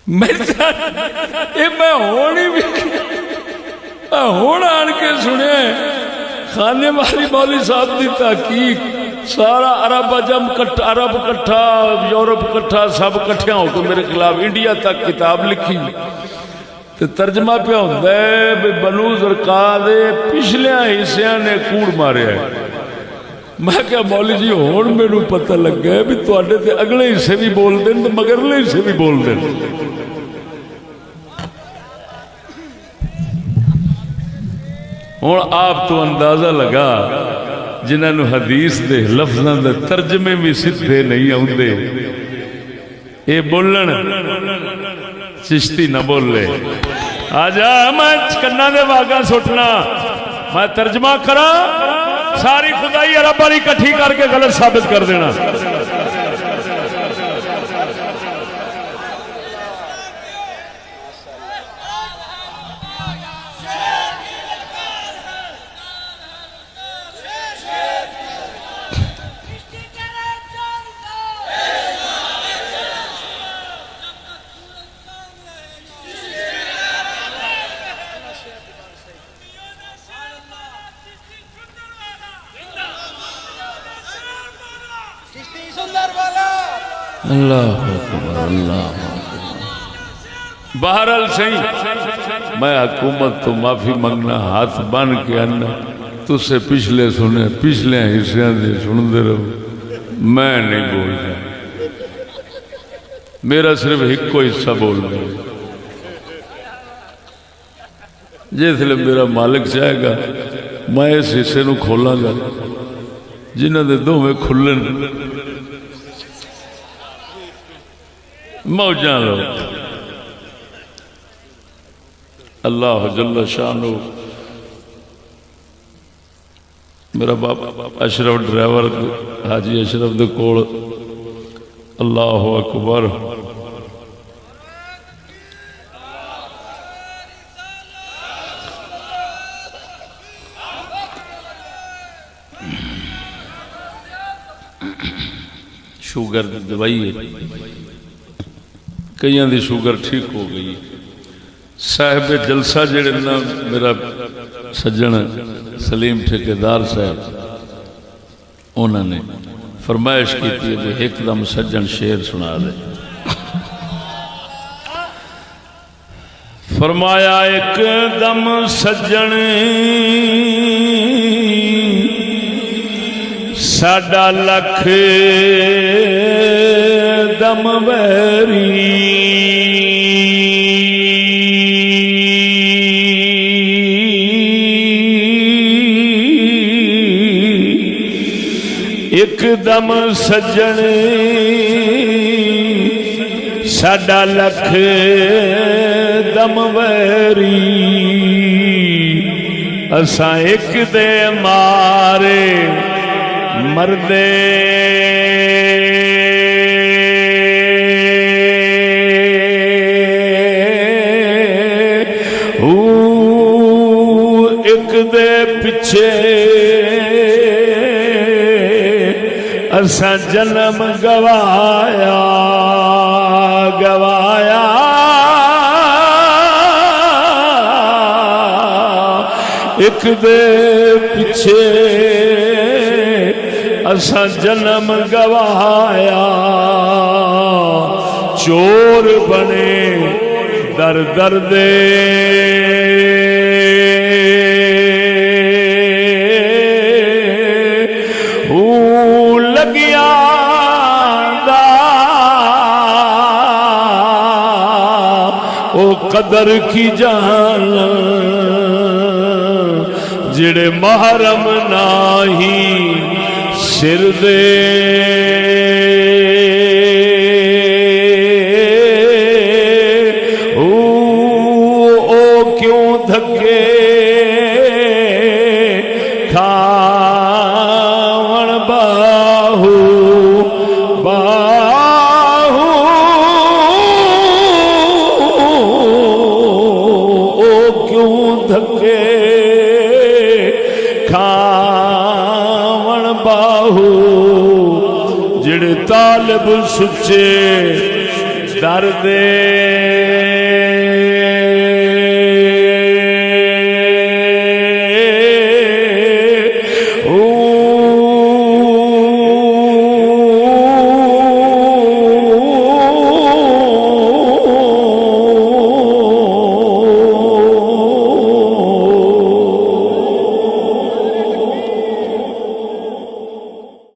میں ہوں آن کے سنیا خانے والی مولوی صاحب کی تحقیق سارا عرب اجم عرب کٹھا یورپ کٹھا سب کٹھیا ہو کے میرے خلاف انڈیا تک کتاب لکھی تو ترجمہ پہ ہوتا ہے بنو زرقا دے پچھلے حصے نے کوڑ ماریا ہے. میں کیا مولوی جی ہون میرے پتہ لگ گیا بھی تواڈے تے اگلے حصے بھی بول دیں تو مگرلے حصے بھی بول دیں. ہوں آپ تو اندازہ لگا جنہوں حدیث دے لفظاں دے ترجمے بھی سیدھے نہیں آتے یہ بولن چشتی نہ بول لے. آجا میں کنا دے واگا سٹنا میں ترجمہ کرا ساری خدائی عرب والی کٹھی کر کے غلط ثابت کر دینا. اللہ اکبر اللہ. بہرحال صحیح میں حکومت تو معافی منگنا ہاتھ بن کے آنا تسے پچھلے سنے پچھلے حصے دے سنتے رہو. میں نہیں بول رہا میرا صرف ایک کو حصہ بول رہا جس لئے میرا مالک چاہے گا میں اس حصے نو کھولاں گا جنہاں دے دو میں کھلن موجاں لو. اللہ جل شانہ میرا باپ اشرف ڈرائیور حاجی اشرف دے کول اللہ اکبر شوگر دی دوائی ہے کئیاں دی شوگر ٹھیک ہو گئی. صاحب جلسہ جڑے نا میرا سجن سلیم ٹھیکیدار صاحب انہوں نے فرمائش کی تھی کہ ایک دم سجن شعر سنا دے. فرمایا ایک دم سجن ساڈا لکھ دم ویری ایک دم سجن ساڈا لکھ دم ویری اساں ایک دے مارے مردے ایک دے پچھے اساں جنم گوایا گوایا ایک دے پچھے اساں جنم گوایا چور بنے در در دے لگیا دا او قدر کی جان جڑے محرم ناہی سر دے او کیوں دھکے کھاون باہو باہو او کیوں دھکے کھاون باہو جڑے طالب سچے در دے